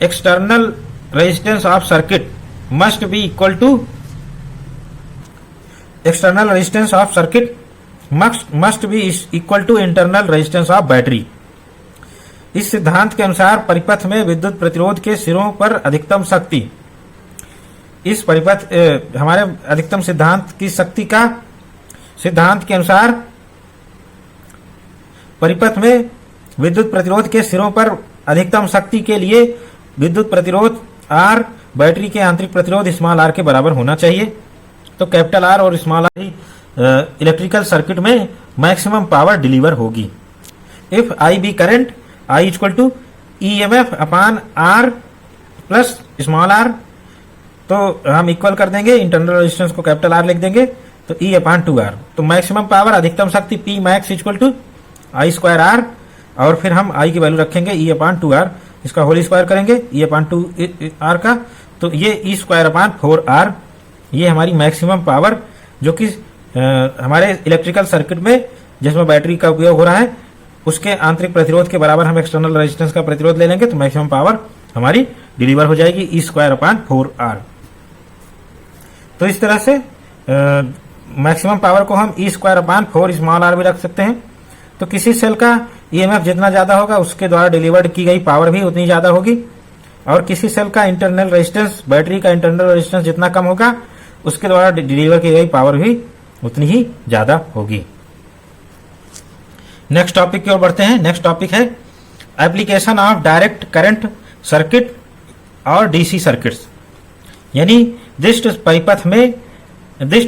external resistance of circuit must be equal to internal resistance of battery. इस सिद्धांत के अनुसार परिपथ में विद्युत प्रतिरोध के सिरों पर अधिकतम शक्ति, हमारे अधिकतम सिद्धांत के अनुसार परिपथ में विद्युत प्रतिरोध के सिरों पर अधिकतम शक्ति के लिए विद्युत प्रतिरोध R बैटरी के आंतरिक प्रतिरोध स्मॉल r के बराबर होना चाहिए। तो कैपिटल R और स्मॉल r ही इलेक्ट्रिकल सर्किट में मैक्सिमम पावर डिलीवर होगी। If I be current, I equal to E M F upon R plus small R, तो हम इक्वल कर देंगे, इंटरनल रेजिस्टेंस को कैपिटल आर लिख देंगे, तो ई अपॉन 2R। तो मैक्सिमम पावर, अधिकतम शक्ति P max equal to I square R, और फिर हम आई की वैल्यू रखेंगे ई अपॉन 2R, इसका होल स्क्वायर करेंगे ई अपॉन 2R का, तो ये ई स्क्वायर अपॉन 4R, ये हमारी मैक्सिमम पावर जो कि हमारे इलेक्ट्रिकल सर्किट में जिसमें बैटरी का उपयोग हो रहा है उसके आंतरिक प्रतिरोध के बराबर हम एक्सटर्नल रेजिस्टेंस का प्रतिरोध ले लेंगे, तो मैक्सिमम पावर हमारी डिलीवर हो जाएगी ई स्क्वायर अपॉन 4R। तो इस तरह से मैक्सिमम पावर को हम E square upon 4 small are भी रख सकते हैं। तो किसी सेल का ईएमएफ जितना ज्यादा होगा उसके द्वारा डिलीवर्ड की गई पावर भी उतनी ज्यादा होगी, और किसी सेल का इंटरनल रेजिस्टेंस, बैटरी का इंटरनल रेजिस्टेंस जितना कम होगा उसके द्वारा डिलीवर की गई पावर भी उतनी ही ज्यादा होगी। नेक्स्ट टॉपिक की ओर बढ़ते हैं। नेक्स्ट टॉपिक है application of direct current circuit और डीसी सर्किट्स, यानी दिष्ट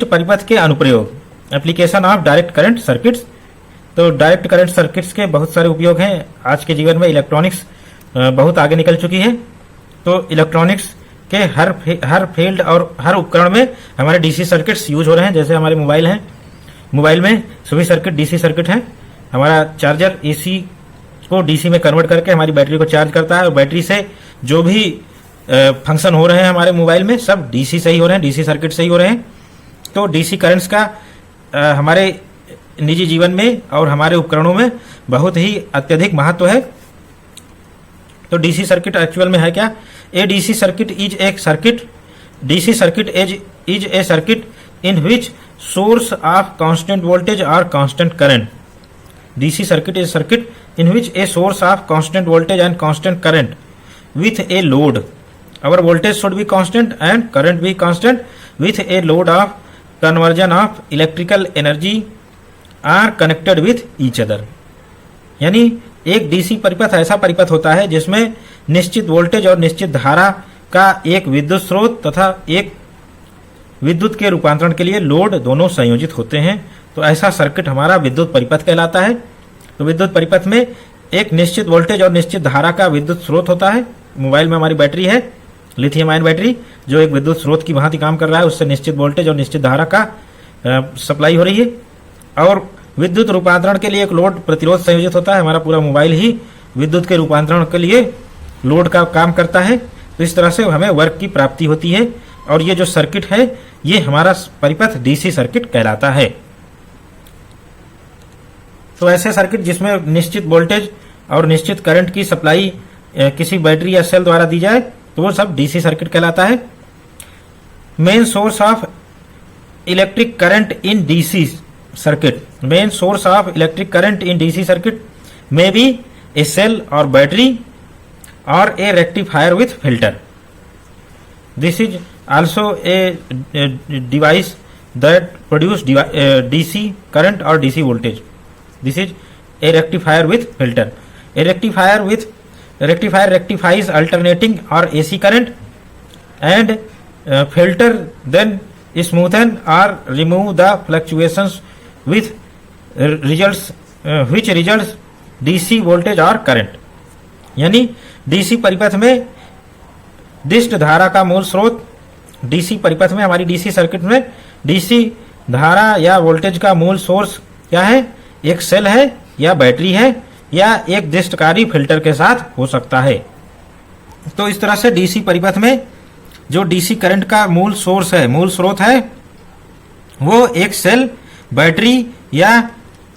परिपथ के अनुप्रयोग। Application of direct current circuits, तो डायरेक्ट करंट सर्किट्स के बहुत सारे उपयोग हैं। आज के जीवन में इलेक्ट्रॉनिक्स बहुत आगे निकल चुकी है, तो इलेक्ट्रॉनिक्स के हर फील्ड और हर उपकरण में हमारे डीसी सर्किट्स यूज हो रहे हैं। जैसे हमारे मोबाइल हैं, मोबाइल में सभी सर्किट डीसी सर्किट हैं। हमारा चार्जर एसी को डीसी में कन्वर्ट करके हमारी बैटरी को चार्ज करता है, और बैटरी से जो भी फंक्शन हो रहे हैं हमारे मोबाइल में सब डीसी से ही हो रहे हैं, डीसी सर्किट से ही हो रहे हैं। तो डीसी करंट्स का हमारे निजी जीवन में और हमारे उपकरणों में बहुत ही अत्यधिक महत्व है। तो डीसी सर्किट एक्चुअल में है क्या? A DC circuit is a circuit, DC circuit is a circuit in which source of constant voltage और constant current. DC circuit is circuit in which a source of constant voltage and constant current with a load, our voltage should be constant and current be constant, with a load of conversion of electrical energy are connected with each other। यानी एक डीसी परिपथ ऐसा परिपथ होता है जिसमें निश्चित वोल्टेज और निश्चित धारा का एक विद्युत स्रोत तथा एक विद्युत के रूपांतरण के लिए लोड दोनों संयोजित होते हैं। तो ऐसा सर्किट हमारा विद्युत परिपथ कहलाता है। तो विद्युत परिपथ में एक निश्चित वोल्टेज और निश्चित धारा का विद्युत स्रोत होता है। मोबाइल में हमारी बैटरी है लिथियम आयन बैटरी, जो एक विद्युत स्रोत की भांति काम कर रहा है, उससे निश्चित वोल्टेज और निश्चित धारा का सप्लाई हो रही है। और विद्युत रूपांतरण के लिए एक लोड प्रतिरोध संयोजित होता है। हमारा पूरा मोबाइल ही विद्युत के रूपांतरण के लिए लोड का काम करता है। तो इस तरह से हमें वर्क की प्राप्ति होती है, और ये जो सर्किट है ये हमारा परिपथ डीसी सर्किट कहलाता है। तो ऐसे सर्किट जिसमें निश्चित वोल्टेज और निश्चित करंट की सप्लाई किसी बैटरी या सेल द्वारा दी जाए तो वो सब डीसी सर्किट कहलाता है। Main source of electric current in DC circuit, main source of electric current in DC circuit may be a cell और बैटरी और a rectifier with filter. This is also a device that produce DC current और DC voltage. This is a rectifier with filter. A rectifier rectifies alternating or AC current, and filter then smoothen or remove the fluctuations with which results DC voltage or current। यानी DC परिपथ में दिष्ट धारा का मूल स्रोत, DC परिपथ में हमारी DC सर्किट में DC धारा या वोल्टेज का मूल सोर्स क्या है? एक सेल है या बैटरी है या एक दिष्टकारी फिल्टर के साथ हो सकता है। तो इस तरह से डीसी परिपथ में जो डीसी करंट का मूल सोर्स है, मूल स्रोत है, वो एक सेल, बैटरी या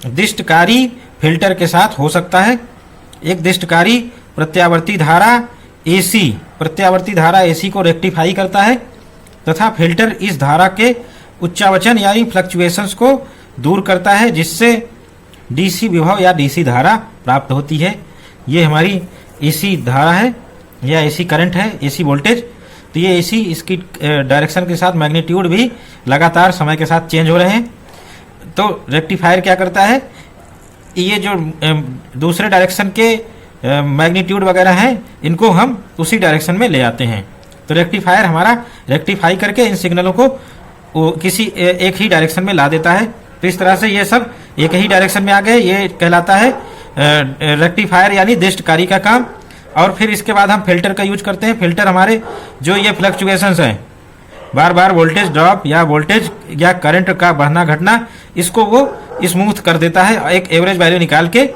दिष्टकारी फिल्टर के साथ हो सकता है। एक दिष्टकारी प्रत्यावर्ती धारा एसी, प्रत्यावर्ती धारा एसी को रेक्टिफाई करता है तथा फिल्टर इस धारा के उच्चावचन यानी फ्लक्चुएशंस को दूर करता है, जिससे डीसी विभव या डीसी धारा प्राप्त होती है। ये हमारी एसी धारा है या एसी करंट है, एसी वोल्टेज। तो ये एसी, इसकी डायरेक्शन के साथ मैग्नीट्यूड भी लगातार समय के साथ चेंज हो रहे हैं। तो रेक्टिफायर क्या करता है? ये जो दूसरे डायरेक्शन के मैग्नीट्यूड वगैरह हैं इनको हम उसी डायरेक्शन में ले आते हैं। तो रेक्टिफायर हमारा रेक्टिफाई करके इन सिग्नलों को वो किसी एक ही डायरेक्शन में ला देता है। तो इस तरह से ये सब एक ही डायरेक्शन में आ गए, ये कहलाता है रेक्टिफायर यानी दृष्टकारी का काम। और फिर इसके बाद हम फिल्टर का यूज करते हैं। फिल्टर हमारे जो ये फ्लक्चुएशंस हैं, बार बार वोल्टेज ड्रॉप या वोल्टेज या करंट का बढ़ना घटना, इसको वो स्मूथ कर देता है, एक एवरेज वैल्यू निकाल के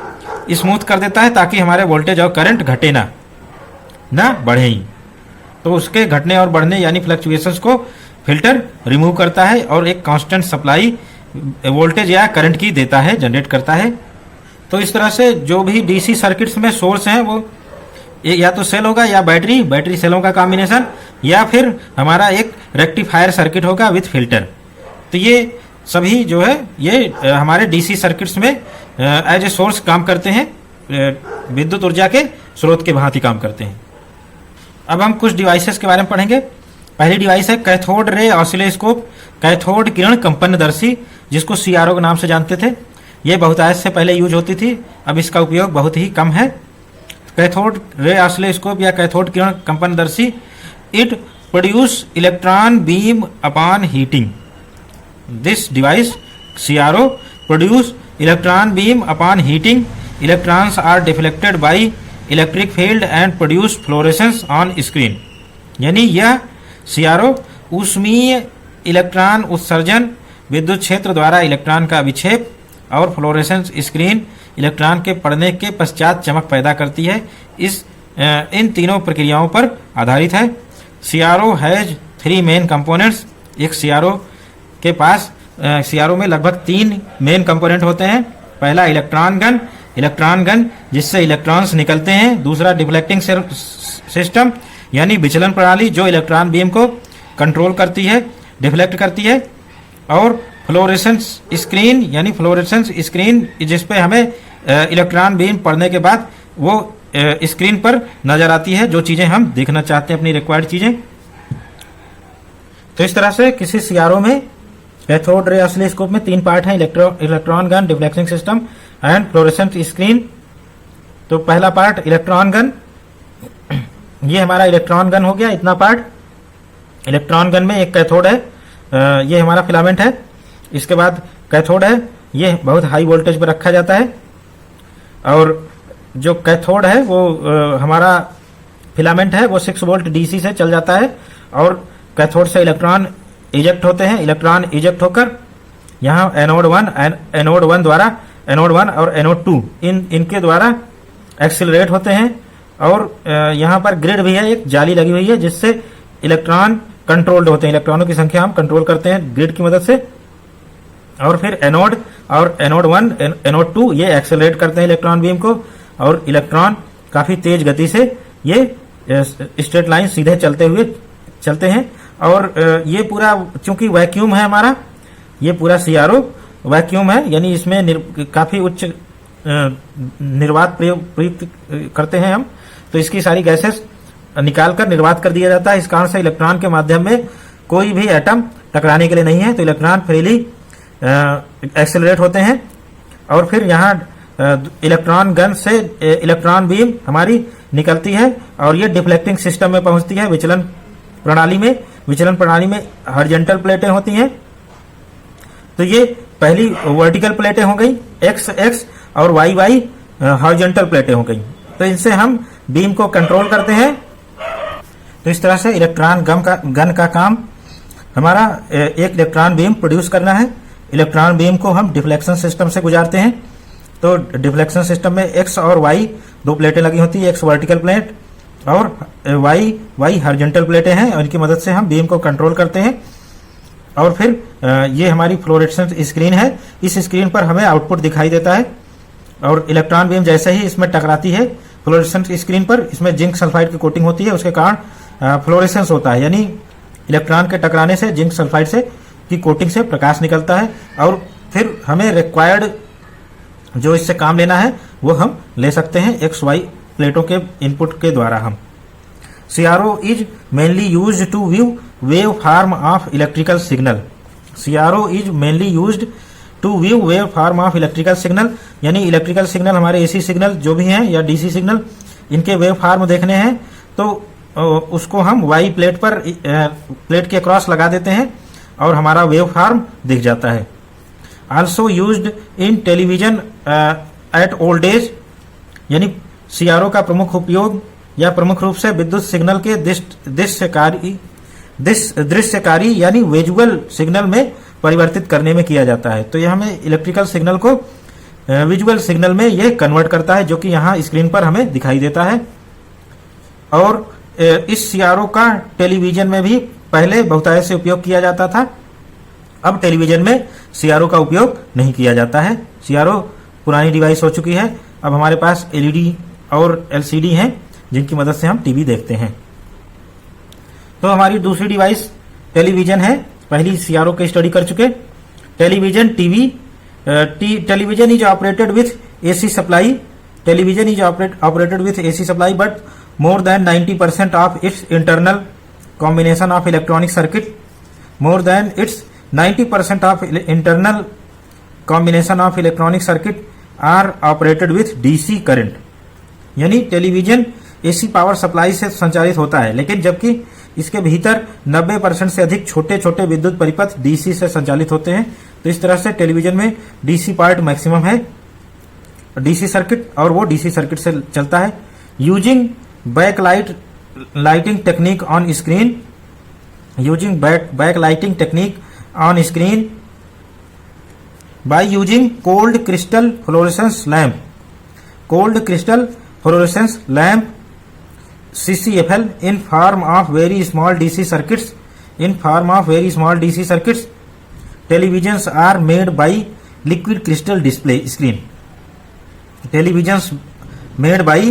स्मूथ कर देता है ताकि हमारे वोल्टेज और करंट घटे ना बढ़े ही। तो उसके घटने और बढ़ने यानी फ्लक्चुएशंस को फिल्टर रिमूव करता है और एक कांस्टेंट सप्लाई वोल्टेज या करंट की देता है, जनरेट करता है। तो इस तरह से जो भी डीसी सर्किट्स में सोर्स हैं वो या तो सेल होगा या बैटरी सेलों का कॉम्बिनेशन, या फिर हमारा एक रेक्टिफायर सर्किट होगा विथ फिल्टर। तो ये सभी जो है ये हमारे डीसी सर्किट्स में एज ए सोर्स काम करते हैं, विद्युत ऊर्जा के स्रोत के भांति काम करते हैं। अब हम कुछ डिवाइसेस के बारे में पढ़ेंगे। पहली डिवाइस है कैथोड रे ऑसिलोस्कोप, कैथोड किरण कंपनदर्शी, जिसको सीआरओ के नाम से जानते थे। ये बहुतायत से पहले यूज होती थी, अब इसका उपयोग बहुत ही कम है। कैथोड रे ऑसिलोस्कोप या कैथोड किरण कंपनदर्शी, it produce electron beam upon heating. This device CRO produce electron beam upon heating, electrons are deflected by electric field and produce fluorescence on screen. यानी यह CRO ऊष्मीय इलेक्ट्रॉन उत्सर्जन, विद्युत क्षेत्र द्वारा इलेक्ट्रॉन का विक्षेप और फ्लोरेसेंस स्क्रीन इलेक्ट्रॉन के पड़ने के पश्चात चमक पैदा करती है। इन तीनों प्रक्रियाओं पर आधारित है। CRO has 3 main components. एक CRO के पास CRO में लगभग 3 मेन कंपोनेंट होते हैं। पहला इलेक्ट्रॉन गन जिससे इलेक्ट्रॉन्स निकलते हैं। दूसरा डिफ्लेक्टिंग सिस्टम यानी विचलन प्रणाली जो इलेक्ट्रॉन बीम को कंट्रोल करती है, डिफ्लेक्ट करती है। और फ्लोरेसेंस स्क्रीन यानी फ्लोरेसेंस स्क्रीन जिस पे हमें इलेक्ट्रॉन बीम पड़ने के बाद वो स्क्रीन पर नजर आती है जो चीजें हम देखना चाहते हैं, अपनी रिक्वायर्ड चीजें। तो इस तरह से किसी CRO में कैथोड रे ऑसिलोस्कोप में 3 पार्ट हैं, electron gun, deflecting system and fluorescent screen. तो पहला पार्ट इलेक्ट्रॉन गन, ये हमारा इलेक्ट्रॉन गन हो गया, इतना पार्ट। इलेक्ट्रॉन गन में एक कैथोड है, ये हमारा फिलामेंट है। इसके बाद कैथोड है, ये बहुत हाई वोल्टेज पर रखा जाता है। और जो कैथोड है वो हमारा फिलामेंट है वो 6 वोल्ट DC से चल जाता है और कैथोड से इलेक्ट्रॉन इजेक्ट होते हैं। इलेक्ट्रॉन इजेक्ट होकर यहाँ एनोड 1 और एनोड 2 इनके द्वारा एक्सिलरेट होते हैं। और यहाँ पर ग्रिड भी है, एक जाली लगी हुई है जिससे इलेक्ट्रॉन कंट्रोल्ड होते हैं। इलेक्ट्रॉनों की संख्या हम कंट्रोल करते हैं ग्रिड की मदद से। और फिर एनोड 1 एनोड 2 ये एक्सेलरेट करते हैं इलेक्ट्रॉन बीम को, और इलेक्ट्रॉन काफी तेज गति से ये स्ट्रेट लाइन सीधे चलते हैं। और ये पूरा चूंकि वैक्यूम है हमारा, ये पूरा CRO वैक्यूम है, यानी इसमें काफी उच्च निर्वात प्रयुक्त करते हैं हम। तो इसकी सारी गैसेस निकालकर निर्वात कर दिया जाता है। इस कारण से इलेक्ट्रॉन के माध्यम में कोई भी एटम टकराने के लिए नहीं है, तो इलेक्ट्रॉन फ्रीली एक्सेलरेट होते हैं। और फिर यहाँ इलेक्ट्रॉन गन से इलेक्ट्रॉन बीम हमारी निकलती है और ये डिफ्लेक्टिंग सिस्टम में पहुंचती है विचलन प्रणाली में। विचलन प्रणाली में हॉरिजॉन्टल प्लेटें होती हैं। तो ये पहली वर्टिकल प्लेटें हो गई X और Y हॉरिजॉन्टल प्लेटें हो गई। तो इनसे हम बीम को कंट्रोल करते हैं। तो इस तरह से इलेक्ट्रॉन गन का काम हमारा एक इलेक्ट्रॉन बीम प्रोड्यूस करना है। इलेक्ट्रॉन बीम को हम डिफ्लेक्शन सिस्टम से गुजारते हैं। तो डिफ्लेक्शन सिस्टम में X और Y 2 प्लेटें लगी होती है, X वर्टिकल प्लेट और Y हॉरिजॉन्टल प्लेटें हैं, और इनकी मदद से हम बीम को कंट्रोल करते हैं। और फिर ये हमारी फ्लोरेसेंट स्क्रीन है। इस स्क्रीन पर हमें आउटपुट दिखाई देता है और इलेक्ट्रॉन बीम जैसे ही इसमें टकराती है फ्लोरेसेंट स्क्रीन पर, इसमें जिंक सल्फाइड की कोटिंग होती है, उसके कारण फ्लोरेसेंस होता है, यानी इलेक्ट्रॉन के टकराने से जिंक सल्फाइड से की कोटिंग से प्रकाश निकलता है। और फिर हमें रिक्वायर्ड जो इससे काम लेना है वो हम ले सकते हैं XY प्लेटों के इनपुट के द्वारा। हम CRO is mainly used to view wave form of electrical signal. CRO is mainly used to view wave form of electrical signal, यानी इलेक्ट्रिकल सिग्नल हमारे AC सिग्नल जो भी हैं या DC सिग्नल, इनके वेव फॉर्म देखने हैं तो उसको हम Y प्लेट पर प्लेट के क्रॉस लगा देते हैं और हमारा वेव फॉर्म दिख जाता है। Also used in television at old age, यानी सीआरओ का प्रमुख उपयोग या प्रमुख रूप से विद्युत सिग्नल के दृश्यकारी यानी विजुअल सिग्नल में परिवर्तित करने में किया जाता है। तो यह हमें इलेक्ट्रिकल सिग्नल को विजुअल सिग्नल में यह कन्वर्ट करता है, जो कि यहाँ स्क्रीन पर हमें दिखाई देता है। और इस सीआरओ का टेलीविजन में भी पहले बहुतायत से उपयोग किया जाता था। अब टेलीविजन में सीआरओ का उपयोग नहीं किया जाता है। सीआरओ पुरानी डिवाइस हो चुकी है। अब हमारे पास एलईडी और एलसीडी हैं, जिनकी मदद से हम टीवी देखते हैं। तो हमारी दूसरी डिवाइस टेलीविजन है। पहली सीआरओ की स्टडी कर चुके। Television TV television is operated with AC supply. Television is operated with AC supply, but more than 90% of its internal combination of electronic circuit, more than its 90% of internal combination of electronic circuit are operated with DC current। यानी टेलीविजन एसी पावर सप्लाई से संचालित होता है, लेकिन जबकि इसके भीतर 90% से अधिक छोटे छोटे विद्युत परिपथ डीसी से संचालित होते हैं। तो इस तरह से टेलीविजन में डीसी पार्ट मैक्सिमम है, डीसी सर्किट, और वो डीसी सर्किट से चलता है। Using backlighting technique on screen, using backlighting technique on screen by using cold crystal fluorescence lamp, CCFL in form of very small DC circuits. Televisions are made by liquid crystal display screen. Televisions made by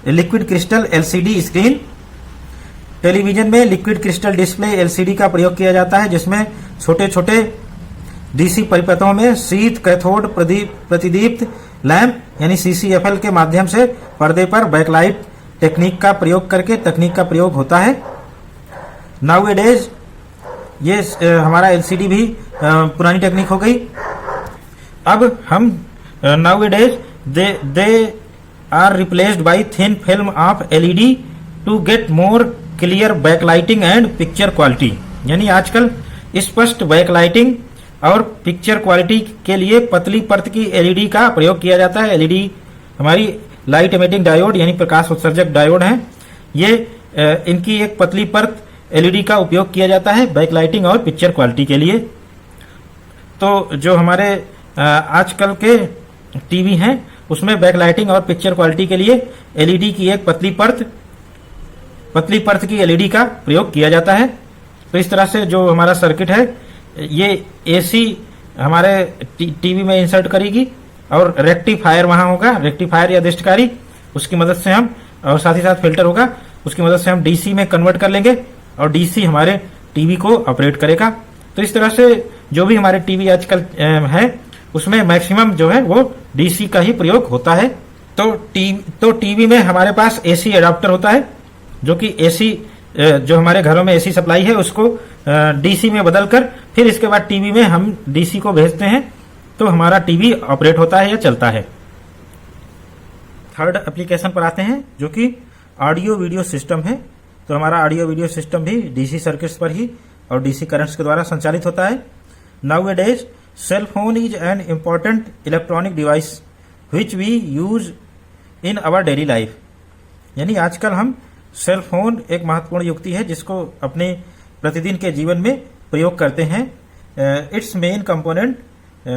liquid crystal LCD screen. Television में लिक्विड क्रिस्टल डिस्प्ले एलसीडी का प्रयोग किया जाता है, जिसमें छोटे छोटे डीसी परिपथों में शीत कैथोड प्रतिदीप्त लैंप यानी सीसीएफएल के माध्यम से पर्दे पर बैकलाइट तकनीक का प्रयोग होता है। नाउएडेज ये हमारा एलसीडी भी पुरानी टेक्निक हो गई। अब हम नाउएडेज दे are replaced by thin film of LED to get more clear backlighting and picture quality। यानी आजकल स्पष्ट बैकलाइटिंग और पिक्चर क्वालिटी के लिए पतली परत की एलईडी का प्रयोग किया जाता है। एलईडी हमारी लाइट एमिटिंग डायोड यानी प्रकाश उत्सर्जक डायोड हैं। ये इनकी एक पतली परत एलईडी का उपयोग किया जाता है बैकलाइटिंग और पिक्चर क्वालिटी के लिए। तो जो हमारे आजकल के टीवी हैं उसमें बैकलाइटिंग और पिक्चर क्वालिटी के लिए एलईडी की एक पतली परत की एलईडी का प्रयोग किया जाता है। तो इस तरह से जो हमारा सर्किट है ये एसी हमारे टीवी में इंसर्ट करेगी और रेक्टिफायर वहां होगा, रेक्टिफायर या दृष्टकारी, उसकी मदद से हम, और साथ ही साथ फिल्टर होगा, उसकी मदद से हम डीसी में कन्वर्ट कर लेंगे और डीसी हमारे टीवी को ऑपरेट करेगा। तो इस तरह से जो भी हमारे टीवी आजकल है उसमें मैक्सिमम जो है वो डीसी का ही प्रयोग होता है। तो टीवी में हमारे पास एसी एडाप्टर होता है, जो कि एसी जो हमारे घरों में एसी सप्लाई है उसको डीसी में बदलकर फिर इसके बाद टीवी में हम डीसी को भेजते हैं, तो हमारा टीवी ऑपरेट होता है या चलता है। थर्ड एप्लीकेशन पर आते हैं, जो कि ऑडियो वीडियो सिस्टम है। तो हमारा ऑडियो वीडियो सिस्टम भी डीसी सर्किट्स पर ही और डीसी करंट्स के द्वारा संचालित होता है। नाउएडेज cell phone is an important electronic device which we use in our daily life। यानी आजकल हम सेल फोन एक महत्वपूर्ण युक्ति है जिसको अपने प्रतिदिन के जीवन में प्रयोग करते हैं। Its main component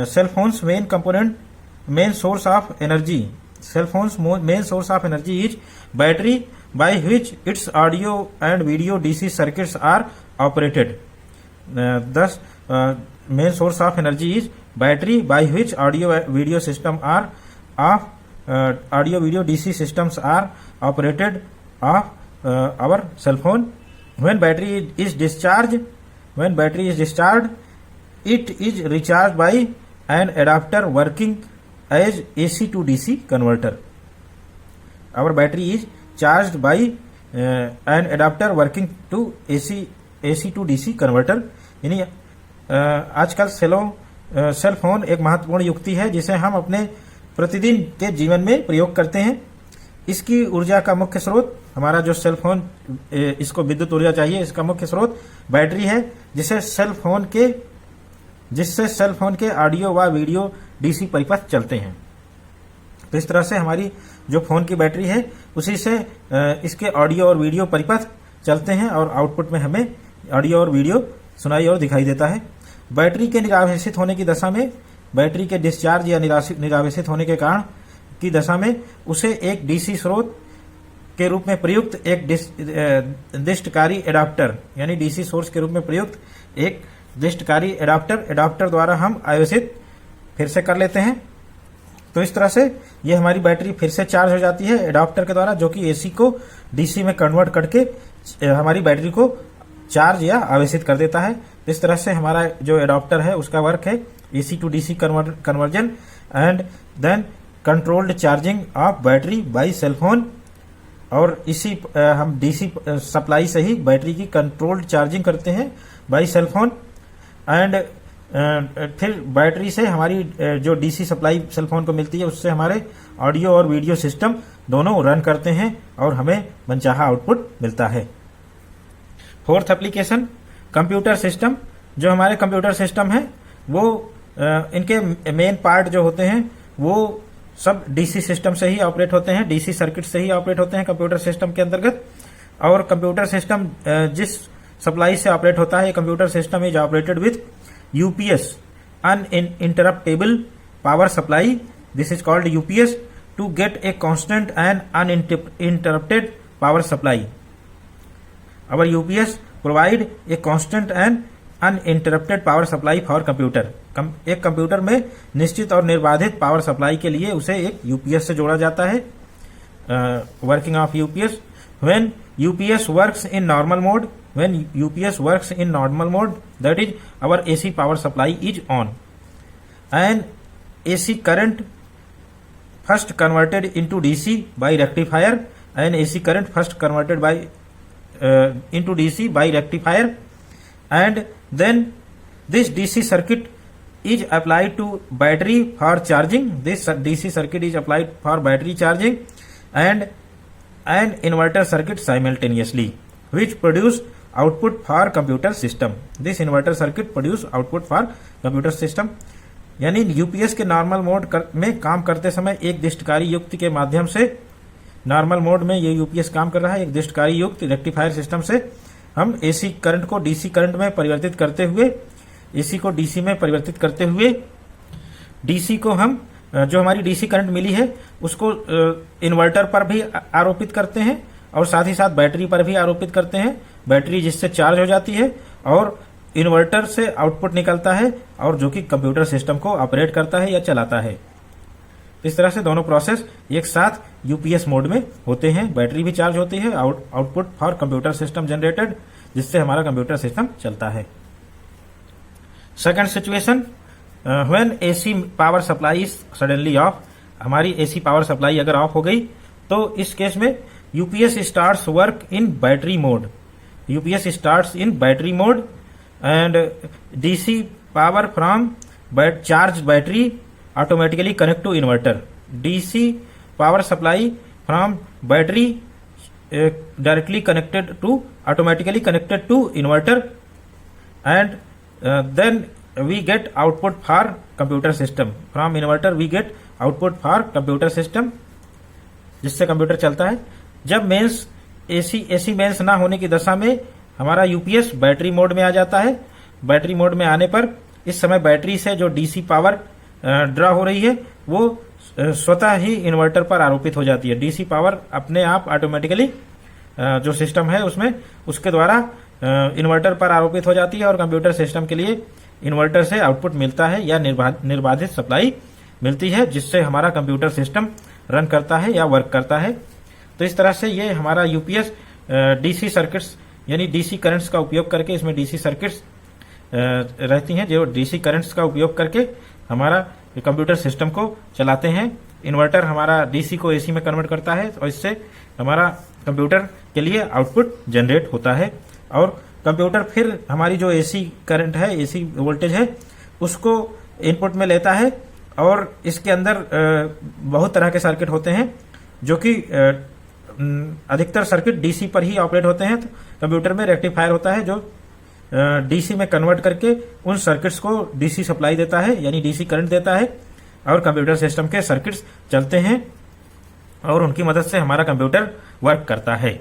cell phones main source of energy. Cell phones main source of energy is battery by which its audio and video DC circuits are operated। Thus main source of energy is battery by which audio video DC systems are operated of our cell phone। When battery is discharged, it is recharged by an adapter working as AC to DC converter। Our battery is charged by an adapter working to AC to DC converter। यानी आजकल सेल फोन एक महत्वपूर्ण युक्ति है जिसे हम अपने प्रतिदिन के जीवन में प्रयोग करते हैं। इसकी ऊर्जा का मुख्य स्रोत हमारा जो सेल फोन, इसको विद्युत ऊर्जा चाहिए, इसका मुख्य स्रोत बैटरी है, जिससे सेल फोन के ऑडियो व वीडियो डीसी परिपथ चलते हैं। तो इस तरह से हमारी जो फोन की बैटरी है उसी से इसके ऑडियो और वीडियो परिपथ चलते हैं और आउटपुट में हमें ऑडियो और वीडियो सुनाई और दिखाई देता है। बैटरी के निरावेशित होने की दशा में, बैटरी के डिस्चार्ज या निरावेशित होने के कारण की दशा में उसे एक डीसी स्रोत के रूप में प्रयुक्त एक दिष्टकारी एडाप्टर, यानी डीसी सोर्स के रूप में प्रयुक्त एक दिष्टकारी एडाप्टर द्वारा हम आयोजित फिर से कर लेते हैं। तो इस तरह से ये हमारी बैटरी फिर से चार्ज हो जाती है एडाप्टर के द्वारा, जो कि एसी को डीसी में कन्वर्ट करके हमारी बैटरी को चार्ज या आवेशित कर देता है। इस तरह से हमारा जो एडाप्टर है उसका वर्क है AC to DC conversion and then controlled charging of battery by cell phone. और इसी हम डीसी सप्लाई से ही बैटरी की कंट्रोल्ड चार्जिंग करते हैं बाय सेल फोन। एंड फिर बैटरी से हमारी जो डीसी सप्लाई सेल फोन को मिलती है उससे हमारे ऑडियो और वीडियो सिस्टम दोनों रन करते हैं और हमें मनचाहा आउटपुट मिलता है। Fourth application, computer system. जो हमारे कंप्यूटर सिस्टम है वो इनके मेन पार्ट जो होते हैं वो सब डीसी सिस्टम से ही ऑपरेट होते हैं, डीसी सर्किट से ही ऑपरेट होते हैं कंप्यूटर सिस्टम के अंतर्गत। और कंप्यूटर सिस्टम जिस सप्लाई से ऑपरेट होता है, computer system is operated with UPS, uninterruptible power supply. This is called UPS to get a constant and uninterrupted power supply. Our UPS provide a constant and uninterrupted power supply for computer. एक कंप्यूटर में निश्चित और निर्बाधित पावर सप्लाई के लिए उसे एक यूपीएस से जोड़ा जाता है। Working of UPS, when UPS works in normal mode, when UPS works in normal mode, that is our AC power supply is on, and AC current first converted into DC by rectifier, and AC current first converted by into DC by rectifier, and then this DC circuit is applied to battery for charging. This DC circuit is applied for battery charging and an inverter circuit simultaneously, which produce output for computer system. This inverter circuit produce output for computer system. यानी यूपीएस के नॉर्मल मोड में काम करते समय एक दिष्टकारी युक्ति के माध्यम से, नॉर्मल मोड में ये यूपीएस काम कर रहा है, एक दिष्टकारी युक्त रेक्टिफायर सिस्टम से हम एसी करंट को डीसी करंट में परिवर्तित करते हुए, एसी को डीसी में परिवर्तित करते हुए, डीसी को हम जो हमारी डीसी करंट मिली है उसको इन्वर्टर पर भी आरोपित करते हैं और साथ ही साथ बैटरी पर भी आरोपित करते हैं। बैटरी जिससे चार्ज हो जाती है और इन्वर्टर से आउटपुट निकलता है और जो कि कंप्यूटर सिस्टम को ऑपरेट करता है या चलाता है। इस तरह से दोनों प्रोसेस एक साथ यूपीएस मोड में होते हैं। बैटरी भी चार्ज होती है, output for computer system generated, जिससे हमारा कंप्यूटर सिस्टम चलता है। Second situation, when AC power supply is suddenly of. हमारी एसी पावर सप्लाई अगर ऑफ हो गई तो इस केस में UPS starts work in battery mode. UPS starts in battery mode and DC power from charged battery automatically connect to inverter. DC power supply from battery directly connected to automatically connected to inverter, and then we get output for computer system. From inverter we get output for computer system, जिससे कंप्यूटर चलता है। जब मेंस एसी मेंस ना होने की दशा में हमारा यूपीएस बैटरी मोड में आ जाता है। बैटरी मोड में आने पर इस समय बैटरी से जो डीसी पावर ड्रा हो रही है वो स्वतः ही इन्वर्टर पर आरोपित हो जाती है। डीसी पावर अपने आप ऑटोमेटिकली जो सिस्टम है उसमें उसके द्वारा इन्वर्टर पर आरोपित हो जाती है और कंप्यूटर सिस्टम के लिए इन्वर्टर से आउटपुट मिलता है या निर्बाधित सप्लाई मिलती है, जिससे हमारा कंप्यूटर सिस्टम रन करता है या वर्क करता है। तो इस तरह से ये हमारा यूपीएस डीसी सर्किट्स यानी डीसी करंट्स का उपयोग करके, इसमें डीसी सर्किट्स रहती हैं जो डीसी करंट्स का उपयोग करके हमारा कंप्यूटर सिस्टम को चलाते हैं। इन्वर्टर हमारा डीसी को एसी में कन्वर्ट करता है और इससे हमारा कंप्यूटर के लिए आउटपुट जनरेट होता है और कंप्यूटर फिर हमारी जो एसी करंट है, एसी वोल्टेज है, उसको इनपुट में लेता है और इसके अंदर बहुत तरह के सर्किट होते हैं जो कि अधिकतर सर्किट डीसी पर ही ऑपरेट होते हैं। तो कंप्यूटर में रेक्टिफायर होता है जो डीसी में कन्वर्ट करके उन सर्किट्स को डीसी सप्लाई देता है, यानी डीसी करंट देता है, और कंप्यूटर सिस्टम के सर्किट्स चलते हैं और उनकी मदद से हमारा कंप्यूटर वर्क करता है।